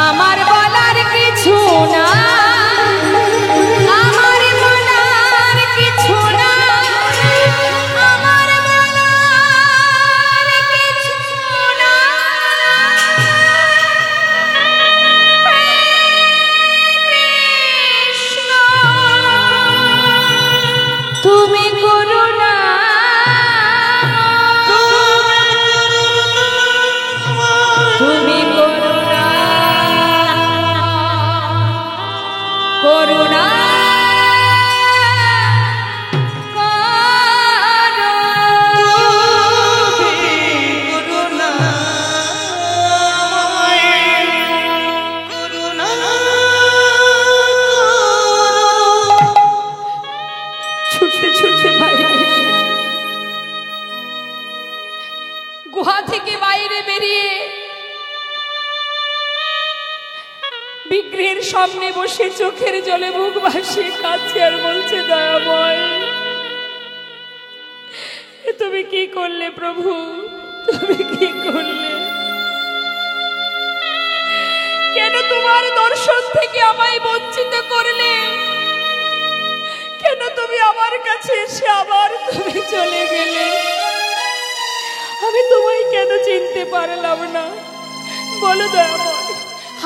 আমার বলার কিছু না, আমার বলার কিছু না, আমার বলার কিছু না। কৃষ্ণ তুমি করুণা, তুমি করুণা, করুণা ছুটতে ছুটতে বাইরে, গুহা থেকে বাইরে বেরিয়ে বিগ্রহের সামনে বসে চোখের জলে মুখ ভাসিয়ে কাঁদছে আর বলছে, দয়াময় তুমি কি করলে প্রভু, তুমি কি করলে? কেন তোমার দর্শন থেকে আমায় বঞ্চিত করলে? কেন তুমি আমার কাছে এসে আবার তুমি চলে গেলে? আমি তোমায় কেন চিনতে পারলাম না? বলো দয়াময়,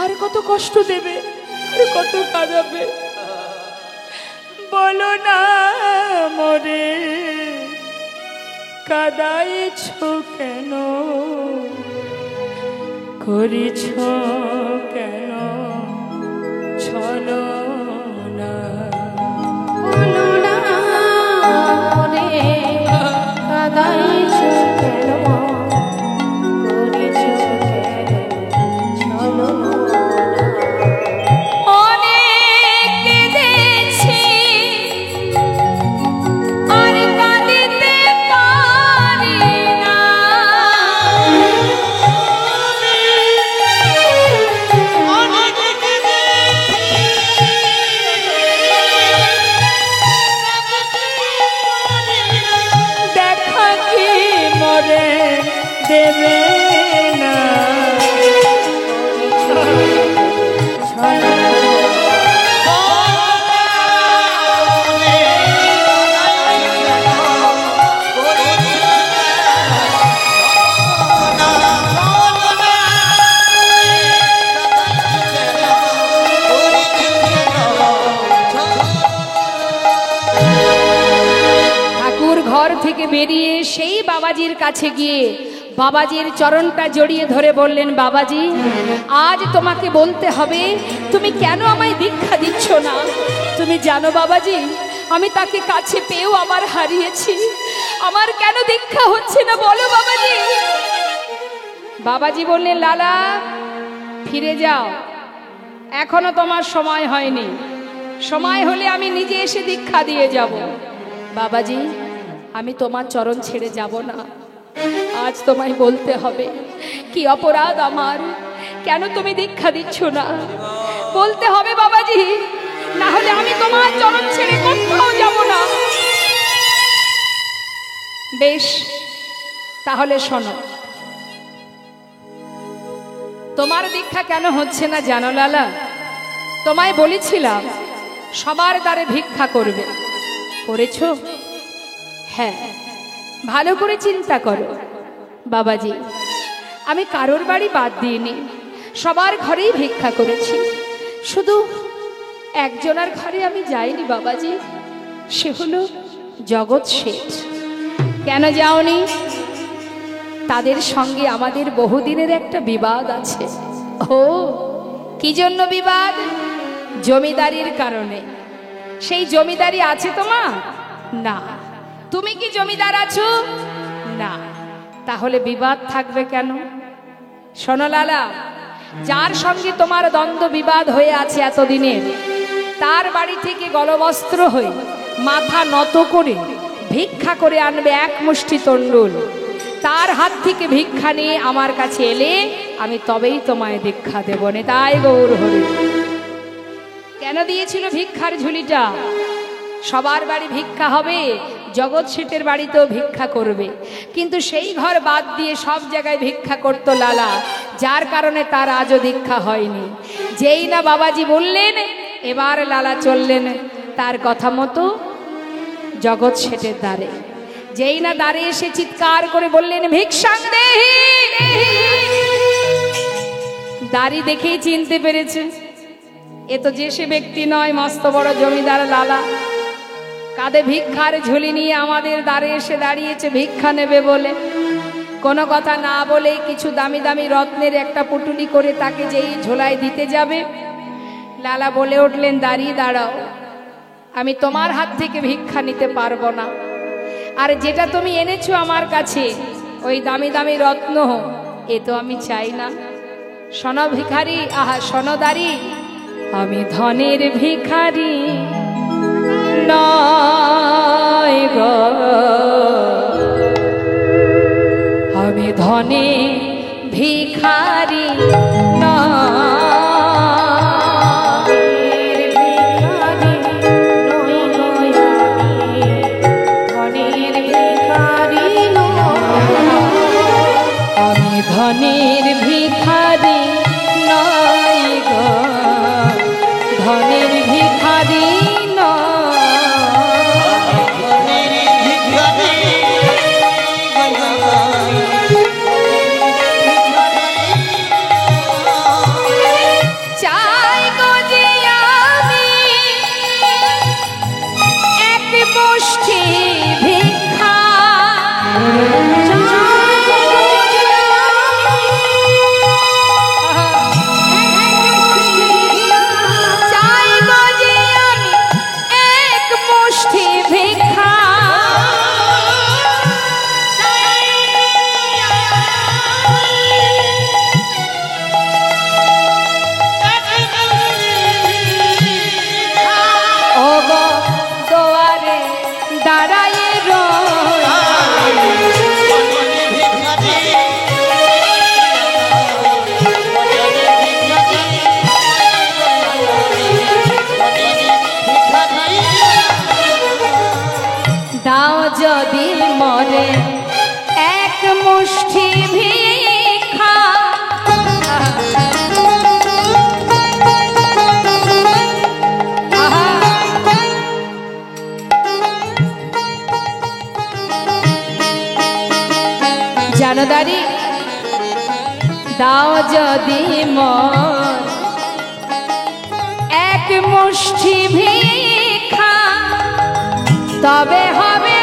আর কত কষ্ট দেবে, আর কত কাঁদাবে? বলো না মরে কাঁদাইছ কেন, করিছ কেন ছলো না? বলো না মরে কাঁদাইছ কেন, করিছ কেন ছলো না? অনেক কেঁদেছি আর কাঁদিতে পারি না। দেখা কি মরে দেবে না? ঠাকুর ঘর থেকে বেরিয়ে সেই বাবাজির কাছে গিয়ে বাবাজির চরণটা জড়িয়ে ধরে বললেন, বাবাজি আজ তোমাকে বলতে হবে তুমি কেন আমায় দীক্ষা দিচ্ছ না। তুমি জানো বাবাজি, আমি তাকে কাছে পেয়েও আবার হারিয়েছি, আমার কেন দীক্ষা হচ্ছে না বলো বাবাজি। বাবাজি বললেন, লালা ফিরে যাও, এখনো তোমার সময় হয়নি, সময় হলে আমি নিজে এসে দীক্ষা দিয়ে যাব। বাবাজি আমি তোমার চরণ ছেড়ে যাব না, আজ তোমায় বলতে হবে কি অপরাধ আমার, কেন তুমি দীক্ষা দিচ্ছ না? বলতে হবে বাবাজি, না হলে আমি তোমার চরণ ছেড়ে কোথাও যাব না। বেশ, তাহলে শোনো, তোমার দীক্ষা কেন হচ্ছে না জানো লালা? তোমায় বলেছিলাম সবার দ্বারে ভিক্ষা করবে, করেছো? হ্যাঁ, ভালো করে চিন্তা করো বাবাজি, আমি কারোর বাড়ি বাদ দিইনি, সবার ঘরেই ভিক্ষা করেছি। শুধু একজনের ঘরে আমি যাইনি বাবাজি, সে হলো জগৎ শেঠ। কেন যাওনি? তাদের সঙ্গে আমাদের বহুদিনের একটা বিবাদ আছে। ও, কি জন্য বিবাদ? জমিদারির কারণে। সেই জমিদারি আছে তোমার? না। তুমি কি জমিদার আছো? না। তাহলে বিবাদ থাকবে কেন? শোনো লালা, যার সঙ্গে তোমার দ্বন্দ্ব বিবাদ হয়ে আছে এতদিনের, তার বাড়ি থেকে গলবস্ত্র হয়ে মাথা নত করে ভিক্ষা করে আনবে এক মুষ্টি তণ্ডুল। তার হাত থেকে ভিক্ষা নিয়ে আমার কাছে এলে আমি তবেই তোমায় দীক্ষা দেব না। তাই গৌর হরি কেন দিয়েছিল ভিক্ষার ঝুলিটা? সবার বাড়ি ভিক্ষা হবে, জগৎ শেঠের বাড়িতেও ভিক্ষা করবে, কিন্তু সেই ঘর বাদ দিয়ে সব জায়গায় ভিক্ষা করতো লালা, যার কারণে তার আজও দীক্ষা হয়নি। যেই না বাবাজি বললেন, এবার লালা চললেন তার কথা মতো জগৎ শেঠের দ্বারে। যেই না দ্বারে এসে চিৎকার করে বললেন, ভিক্ষাং দেহি। দাড়ি দেখেই চিনতে পেরেছে এ তো যে সে ব্যক্তি নয়, মস্ত বড় জমিদার লালা। কাঁধে ভিক্ষার ঝুলি নিয়ে আমাদের দ্বারে এসে দাঁড়িয়েছে ভিক্ষা নেবে বলে। কোনো কথা না বলেই কিছু দামি দামি রত্নের একটা পুটুলি করে তাকে যেই ঝোলায় দিতে যাবে, লালা বলে উঠলেন, দাঁড়িয়ে দাঁড়াও, আমি তোমার হাত থেকে ভিক্ষা নিতে পারবো না। আর যেটা তুমি এনেছো আমার কাছে, ওই দামি দামি রত্ন, এ তো আমি চাই না। শোনো ভিখারি, আহা শোনো দাঁড়ি, আমি ধনের ভিখারি নয় গো, আমি ধনে ভিখারি ধনের ভিখারি নয় গো, ধনের ভিখারি চাই গো যে আমি এক মুষ্টি ভিক্ষা, যদি মরে এক মুষ্টি ভিক্ষা, জানো দাঁড়ি, দাও যদি মর এক মুষ্টি ভিক্ষা, তবে হবে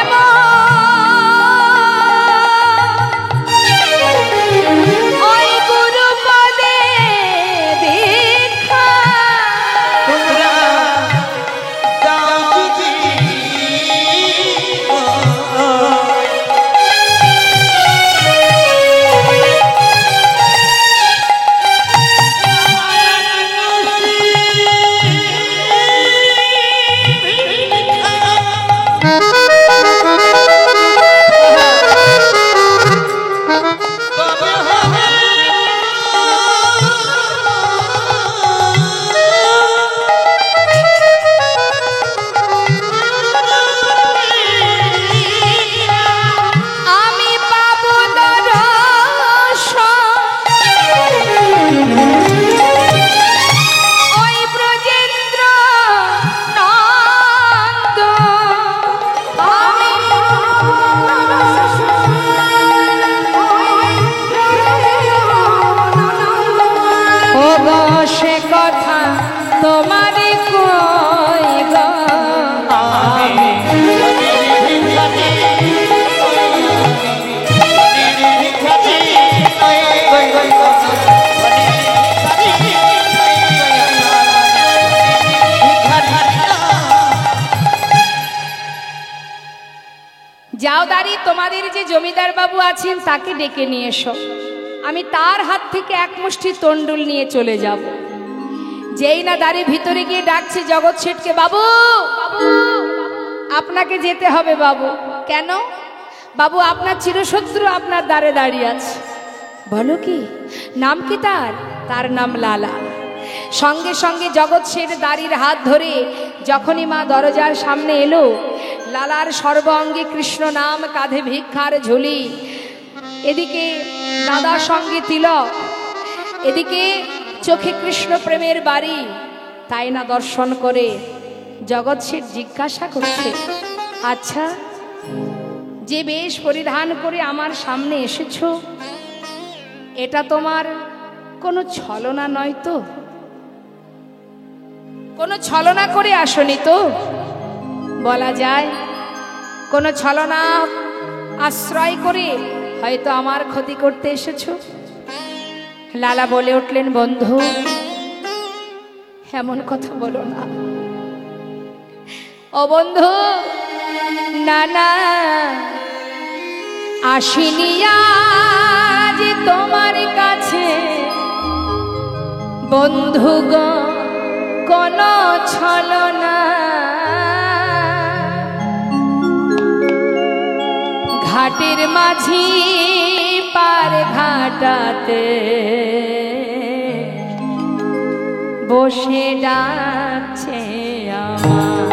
সে কথা তোমারই কই গো যাও দাঁড়ি, তোমাদের যে জমিদার বাবু আছেন তাকে ডেকে নিয়ে এসো, আমি তার হাত থেকে এক মুষ্টি তন্ডুল নিয়ে চলে যাব। যেই না দাঁড়ি ভিতরে গিয়ে ডাকছে জগৎ শেঠকে, বাবু বাবু আপনাকে যেতে হবে বাবু। কেন বাবু? আপনার চিরশত্রু আপনার দ্বারে দাঁড়িয়ে আছে। বলো কি? নাম কি তার? তার নাম লালা। সঙ্গে সঙ্গে জগৎ শেঠ দাঁড়ির হাত ধরে যখনই মা দরজার সামনে এলো, লালার সর্বাঙ্গে কৃষ্ণ নাম, কাঁধে ভিক্ষার ঝুলি, এদিকে দাদার সঙ্গে তিলক, এদিকে চোখে কৃষ্ণ প্রেমের বাড়ি। তাই না দর্শন করে জগৎ শেঠ জিজ্ঞাসা করছে, আচ্ছা যে বেশ পরিধান করে আমার সামনে এসেছো, এটা তোমার কোনো ছলনা নয় তো? কোনো ছলনা করে আসনি তো? বলা যায় কোনো ছলনা আশ্রয় করে হয়তো আমার ক্ষতি করতে এসেছো। লালা বলে উঠলেন, বন্ধু এমন কথা বলো না। ও বন্ধু, না না, আসিনি আজ তোমার কাছে বন্ধু গো কোন ছলনা, ঘাটের মাঝি পার ঘাটাতে বসে ডাকছে আমার।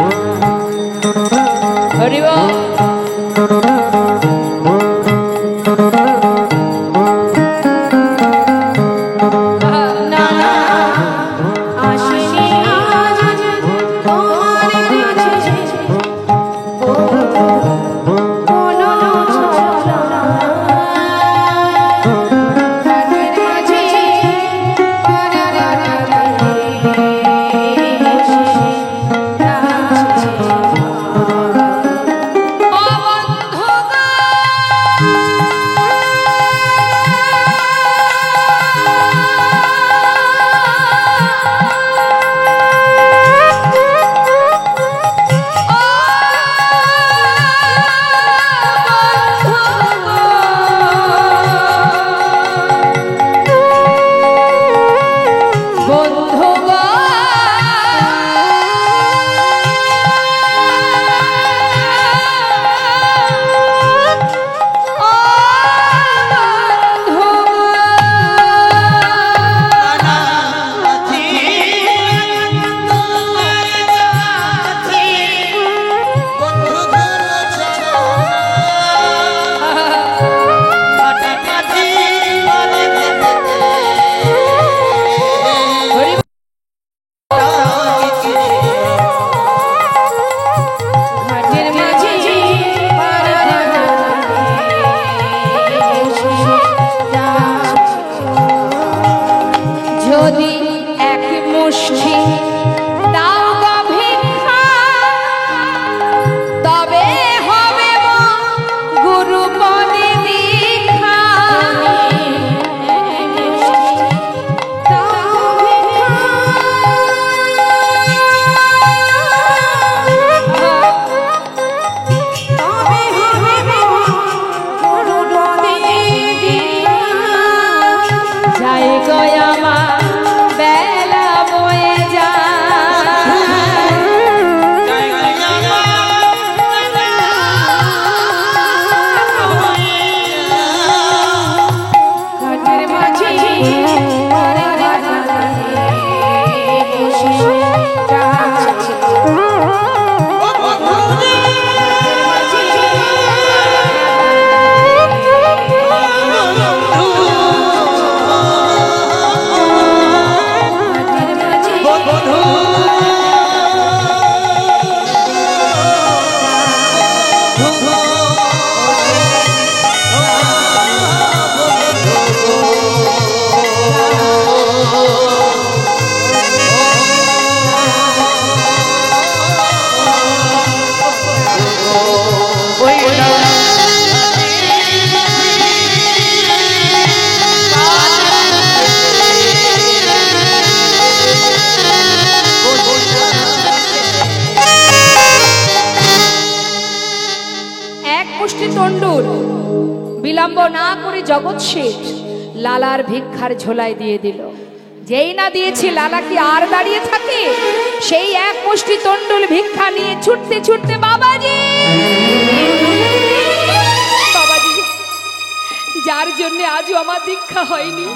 হরি বল। বিলম্ব না করে জগৎ শেঠ লালার ভিক্ষার ঝোলায় দিয়ে দিল। যেই না দিয়েছি, লালা কি আর দাঁড়িয়ে থাকে? সেই এক মুষ্টি তন্ডুল ভিক্ষা নিয়ে ছুটতে ছুটতে বাবাজি, বাবাজি যার জন্য আজও আমার দীক্ষা হয়নি,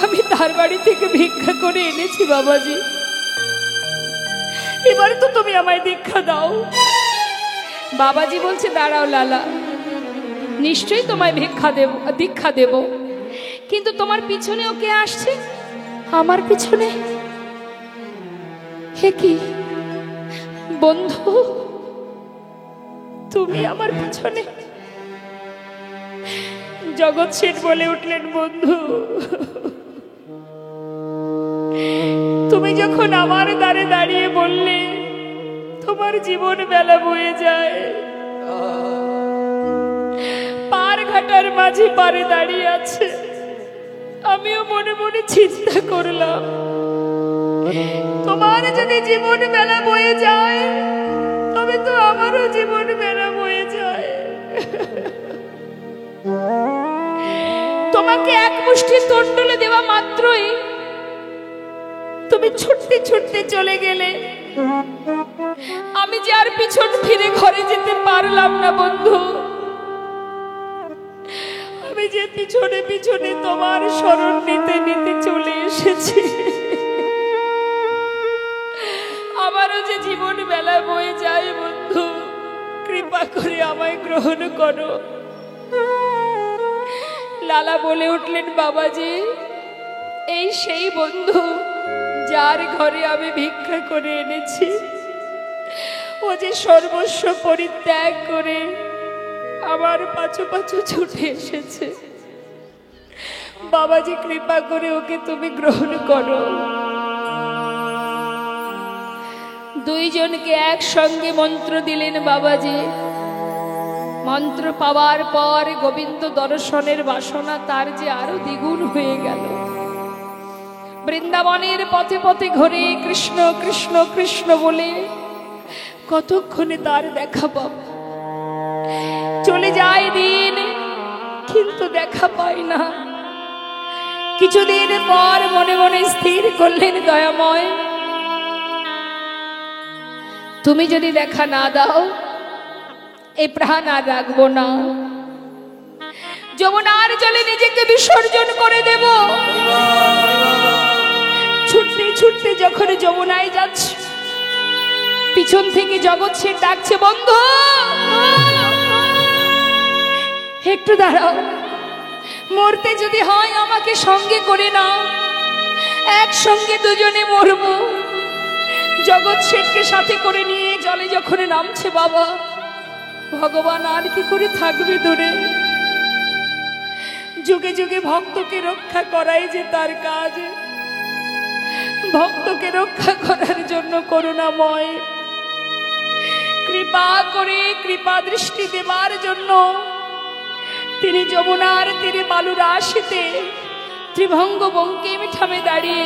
আমি তার বাড়ি থেকে ভিক্ষা করে এনেছি বাবাজি। এবার তো তুমি আমায় দীক্ষা দাও। বাবাজি বলছে, দাঁড়াও লালা, নিশ্চয়ই তোমায় দীক্ষা দেব, কিন্তু তোমার পিছনে কে আসছে? আমার পিছনে? হে কি বন্ধু, তুমি আমার পিছনে? জগৎ শেঠ বলে উঠলেন, বন্ধু তুমি যখন আমার দ্বারে দাঁড়িয়ে বললে তোমার জীবন বেলা বয়ে যায়, পার ঘাটার মাঝে পারে দাঁড়িয়ে আছে, আমিও মনে মনে চিন্তা করলাম, তোমার যদি জীবন বেলা বয়ে যায় তবে তো আমারও জীবন বেলা বয়ে যায়। তোমাকে এক মুষ্টি তন্ডুলে দেওয়া মাত্রই তুমি ছুটতে ছুটতে চলে গেলে, আমি যে আর পিছন ফিরে ঘরে যেতে পারলাম না বন্ধু। আমি যে পিছনে পিছনে তোমার শরণ নিতে নিতে চলে এসেছি, আমারও যে জীবন বেলা বয়ে যায় বন্ধু, কৃপা করে আমায় গ্রহণ করো। লালা বলে উঠলেন, বাবাজি এই সেই বন্ধু যার ঘরে আমি ভিক্ষা করে এনেছি, ও যে সর্বস্ব পরিত্যাগ করে আমার পাছু পাছু ছুটে এসেছে। বাবাজি কৃপা করে ওকে তুমি গ্রহণ করো। দুইজনকে একসঙ্গে মন্ত্র দিলেন বাবাজি। মন্ত্র পাওয়ার পর গোবিন্দ দর্শনের বাসনা তার যে আরো দ্বিগুণ হয়ে গেল। বৃন্দাবনের পথে পথে ঘুরে কৃষ্ণ কৃষ্ণ কৃষ্ণ বলে কতক্ষণে তার দেখা পাব। চলে যায় দিন, কিন্তু দেখা পাই না। কিছুদিন পর মনে মনে স্থির করলেন, দয়াময় তুমি যদি দেখা না দাও এই প্রাণ আর রাখবো না, যমুনার জলে নিজেকে বিসর্জন করে দেব। ছুটতে ছুটতে যখন যমুনায় যাচ্ছে, পিছন থেকে জগৎ শেঠ ডাকছে, বন্ধু একটু দাঁড়াও, মরতে যদি হয় আমাকে সঙ্গে করে নাও, একসঙ্গে দুজনে মরবো। জগৎ শেঠকে সাথে করে নিয়ে জলে যখন নামছে, বাবা ভগবান আর কি করে থাকবে দূরে? যুগে যুগে ভক্তকে রক্ষা করাই যে তার কাজ। ভক্তকে রক্ষা করার জন্য করুণাময়, কৃপা করে কৃপা দৃষ্টি দেবার জন্য তিনি যমুনার তীরে বালুর আশিতে ত্রিভঙ্গ বঙ্কিম ঠামে দাঁড়িয়ে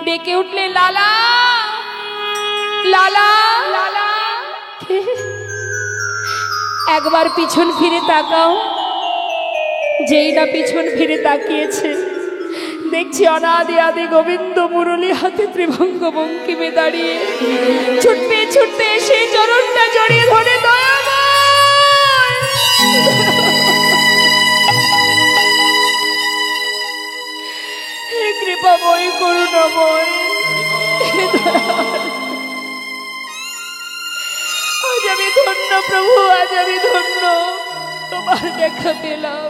ডেকে উঠলে, লালা লালা লালা। একবার পিছন ফিরে তাকাও। যেই না পিছন ফিরে তাকিয়েছে, দেখছি অনাদি আদি গোবিন্দ মুরলী হাতে ত্রিভঙ্গ বঙ্কিমে দাঁড়িয়ে ছুটতে ছুটতে এসে চরণটা জড়িয়ে ধরে, দয়াময় হে কৃপাময় করুণাময়, আজ আমি ধন্য প্রভু, আজ আমি ধন্য, তোমার দেখা পেলাম।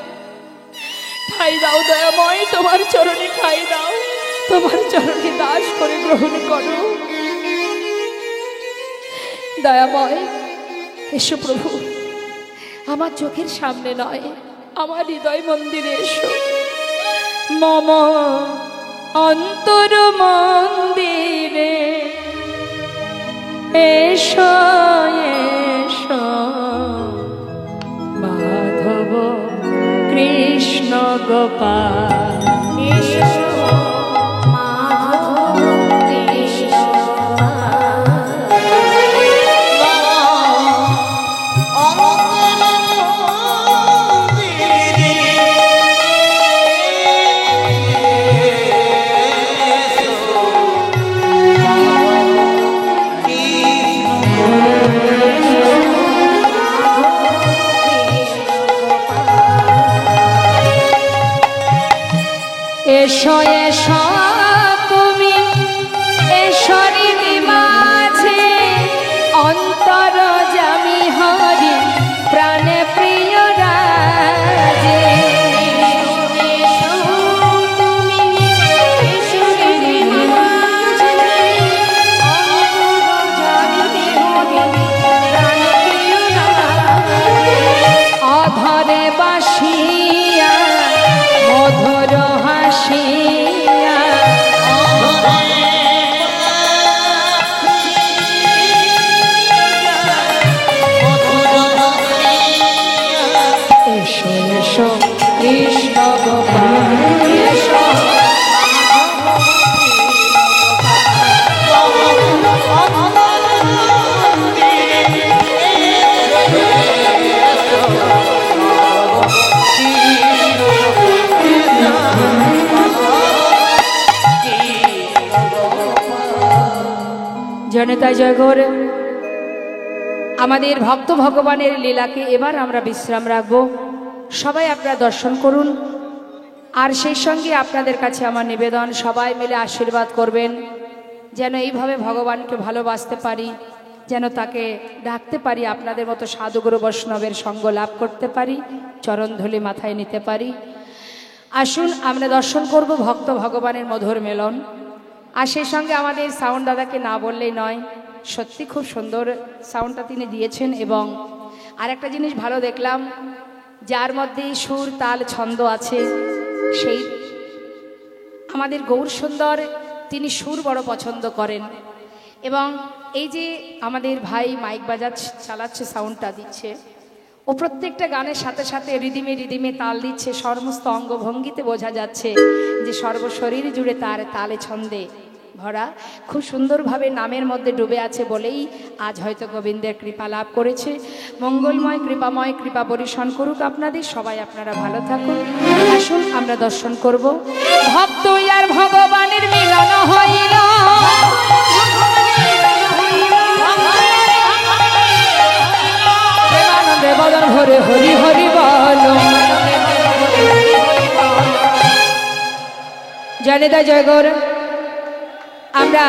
ঠাই দাও দয়াময়, তোমার চরণে ঠাই দাও, তোমার চরণে দাস করে গ্রহণ করো। দয়াময় এসো প্রভু, আমার চোখের সামনে নয়, আমার হৃদয় মন্দিরে এসো। মম অন্তর মন্দিরে এসো এসো, মাধব কৃষ্ণ গোপাল এসো, মাধব কৃষ্ণ অন্তর এসো এসো তুমি এসরি মাঝে অন্তর জামি হরি প্রাণে প্রিয় রাজে অধরে বাসিয়া মধুর হাসিয়া এসো এসো কৃষ্ণ গোপাল এসো জনতা জয়গৌর আমাদের ভক্ত ভগবানের লীলাকে এবার আমরা বিশ্রাম রাখব। সবাই আপনারা দর্শন করুন। আর সেই সঙ্গে আপনাদের কাছে আমার নিবেদন, সবাই মিলে আশীর্বাদ করবেন যেন এইভাবে ভগবানকে ভালোবাসতে পারি, যেন তাকে ডাকতে পারি, আপনাদের মতো সাধুগুরু বৈষ্ণবের সঙ্গ লাভ করতে পারি, চরণধূলি মাথায় নিতে পারি। আসুন আমরা দর্শন করব ভক্ত ভগবানের মধুর মেলন। আর সেই সঙ্গে আমাদের সাউন্ড দাদাকে না বললেই নয়, সত্যি খুব সুন্দর সাউন্ডটা তিনি দিয়েছেন। এবং আরেকটা জিনিস ভালো দেখলাম, যার মধ্যে সুর তাল ছন্দ আছে, সেই আমাদের গৌর সুন্দর তিনি সুর বড় পছন্দ করেন। এবং এই যে আমাদের ভাই মাইক বাজার চালাচ্ছে, সাউন্ডটা দিচ্ছে, ও প্রত্যেকটা গানের সাথে সাথে রিদিমে রিদিমে তাল দিচ্ছে, সমস্ত অঙ্গভঙ্গিতে বোঝা যাচ্ছে যে সর্বশরীর জুড়ে তার তালে ছন্দে ভরা। খুব সুন্দরভাবে নামের মধ্যে ডুবে আছে বলেই আজ হয়তো গোবিন্দের কৃপা লাভ করেছে। মঙ্গলময় কৃপাময় কৃপা বরিশন করুক আপনাদের। সবাই আপনারা ভালো থাকুন। আসুন আমরা দর্শন করব। ভক্ত আর ভগবানের মিলন হইল, প্রেমানন্দে বদন ভরে হরি হরি বল। জয়নিতা জয়গৌর আমরা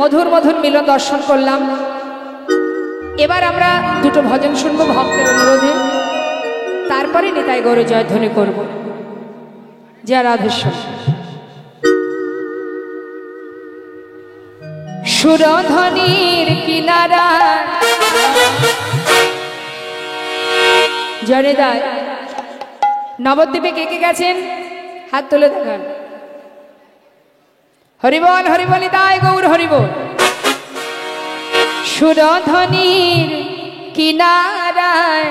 মধুর মধুর মিলন দর্শন করলাম। এবার আমরা দুটো ভজন শুনবো ভক্তের অনুরোধে, তারপরে নিতাই গৌরে জয়ধ্বনি করব। জয় রাধেশ্বর। সুরধ্বনির কিনারা জয়নিতাই নবদ্বীপে কে কে গেছেন হাত তুলে দেখান। হরিবল হরিবল নিতাই গৌর হরিবল। সুরধ্বনির কিনারায়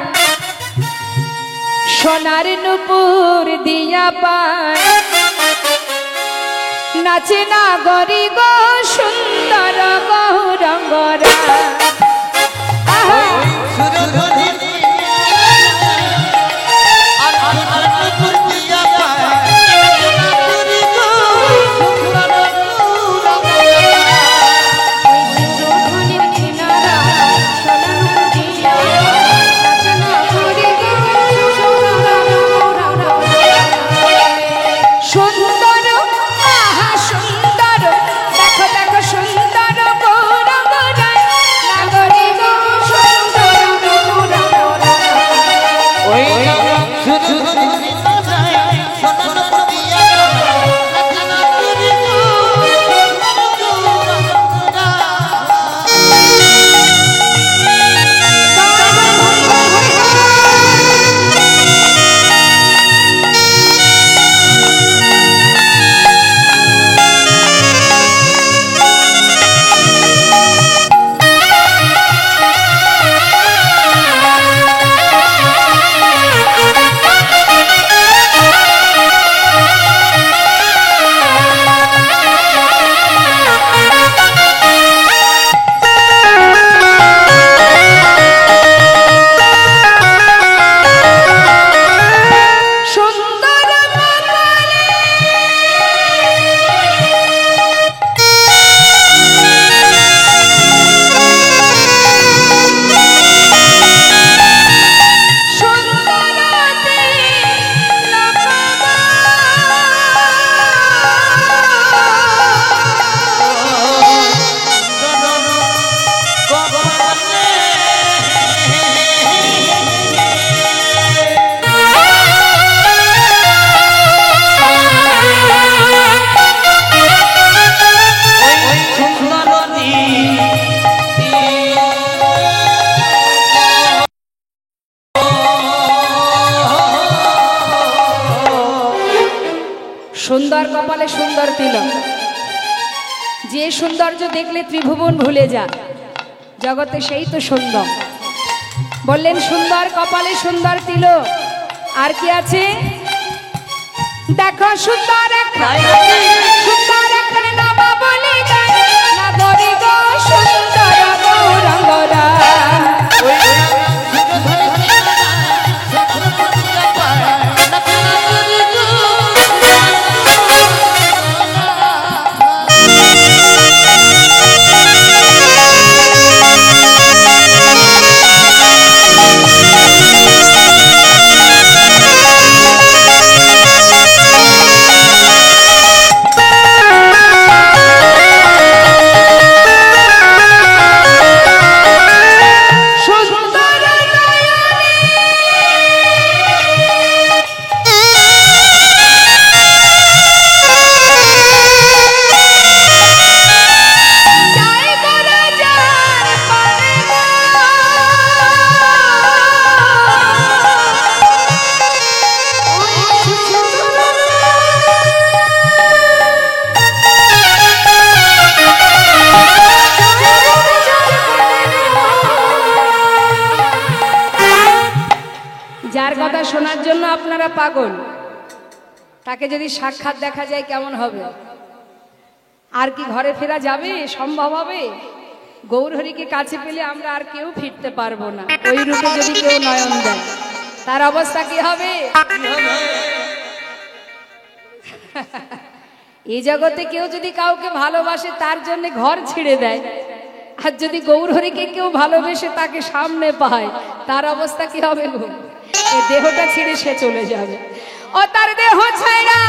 সোনার নুপুর দিয়া পান নাচে না গরি গো সুন্দর গৌরঙ্গরা। সুন্দর সুন্দর কপালে সুন্দর তিলক, যে সৌন্দর্য দেখলে ত্রিভুবন ভুলে যা, জগতে সেই তো সুন্দর। বললেন সুন্দর কপালে সুন্দর তিলক, আর কি আছে? দেখো সুন্দর সুন্দর এখন নামা বলে যায় না ধরি গো সুন্দর গৌরাঙ্গরা। যার কথা শোনার জন্য আপনারা পাগল, তাকে যদি সাক্ষাৎ দেখা যায় কেমন হবে? আর কি ঘরে ফেরা যাবে? সম্ভব হবে? গৌরহরিকে কাছে পেলে আমরা আর কেউ ফিরতে পারবো না। ওই রূপে যদি কেউ নয়ন দেয়, তার অবস্থা কি হবে? এই জগতে কেউ যদি কাউকে ভালোবাসে তার জন্য ঘর ছেড়ে দেয়, আর যদি গৌরহরিকে কেউ ভালোবেসে তাকে সামনে পায়, তার অবস্থা কি হবে গো? এই দেহটা ছেড়ে সে চলে যাবে। ও তার দেহ ছাইরা,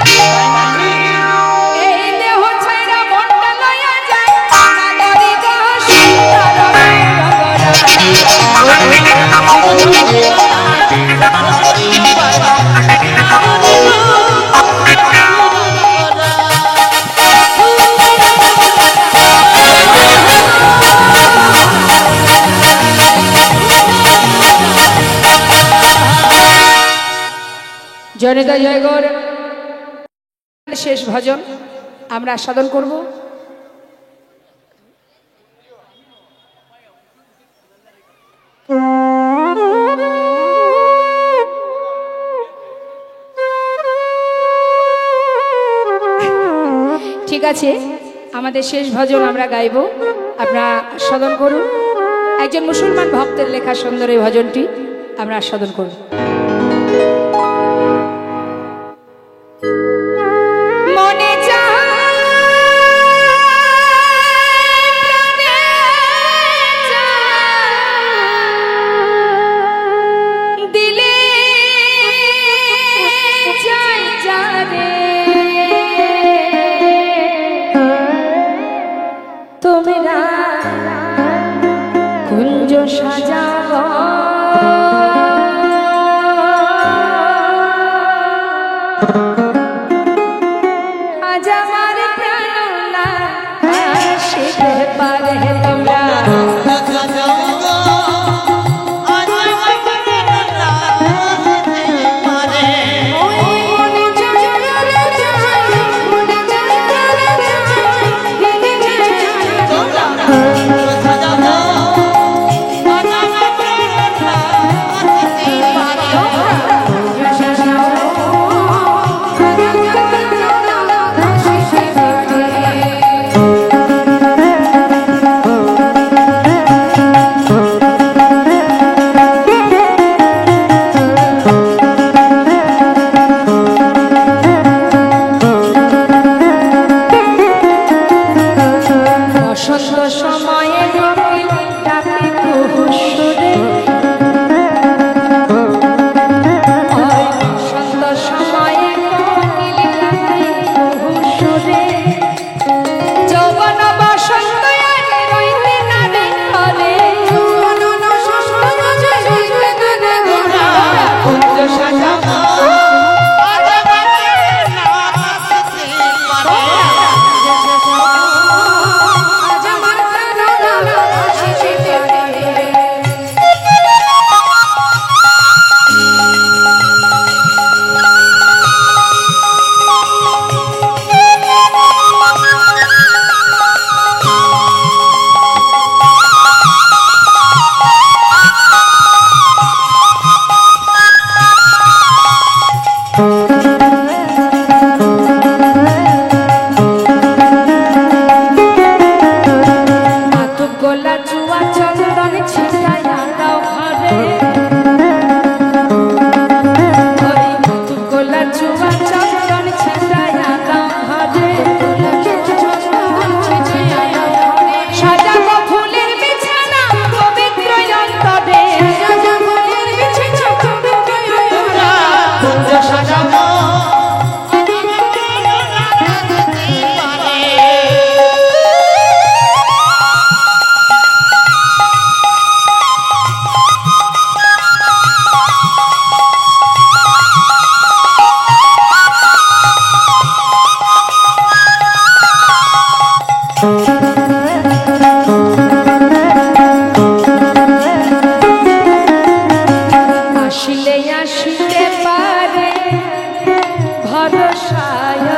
এই দেহ ছাইরা মনটা লইয়া যায় না ধরি গো সুন্দর জয়নিতা জয়গৌর। শেষ ভজন আমরা আস্বাদন করব। ঠিক আছে, আমাদের শেষ ভজন আমরা গাইব, আপনারা আস্বাদন করুন। একজন মুসলমান ভক্তের লেখা সুন্দর এই ভজনটি আমরা আস্বাদন করব। মনে দিলে তোমরা কুঞ্জ সাজাও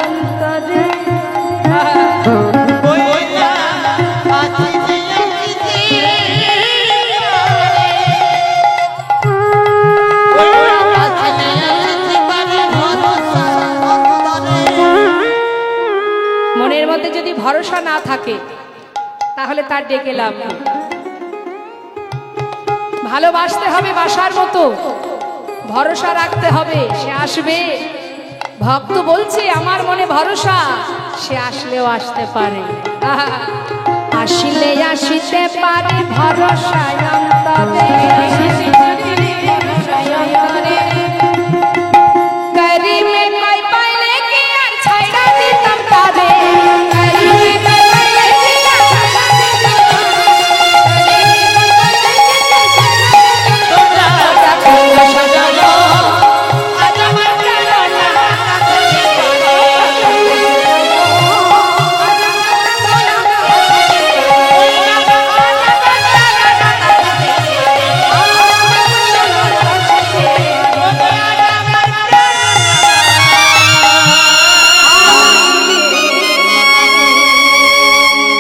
অন্তরে বইলা আছি যে মনের মধ্যে যদি ভরসা না থাকে তাহলে তার ডেকে লাভ নেই। ভালোবাসতে হবে বাসার মতো, ভরসা রাখতে হবে, সে আসবে। ভক্ত বলছে আমার মনে ভরসা, সে আসলেও আসতে পারে। আসলে আসিতে পারে ভরসা অন্তরে, করিমে কই পাইলে কি আর ছাইড়া দিতাম তারে, করিমে কই পাইলে কি আর ছাইড়া দিতাম তোমরা সাজানো আজ আমার কালনা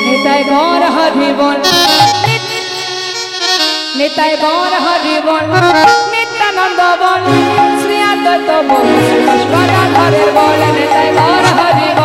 নেতায় গৌর হরিবন, নেতায় গৌর হরিবন, নিত্যানন্দ বল, শ্রী আদ্বৈত বল, শ্রী ঘরের বল, নেতায় গৌর হরিবন।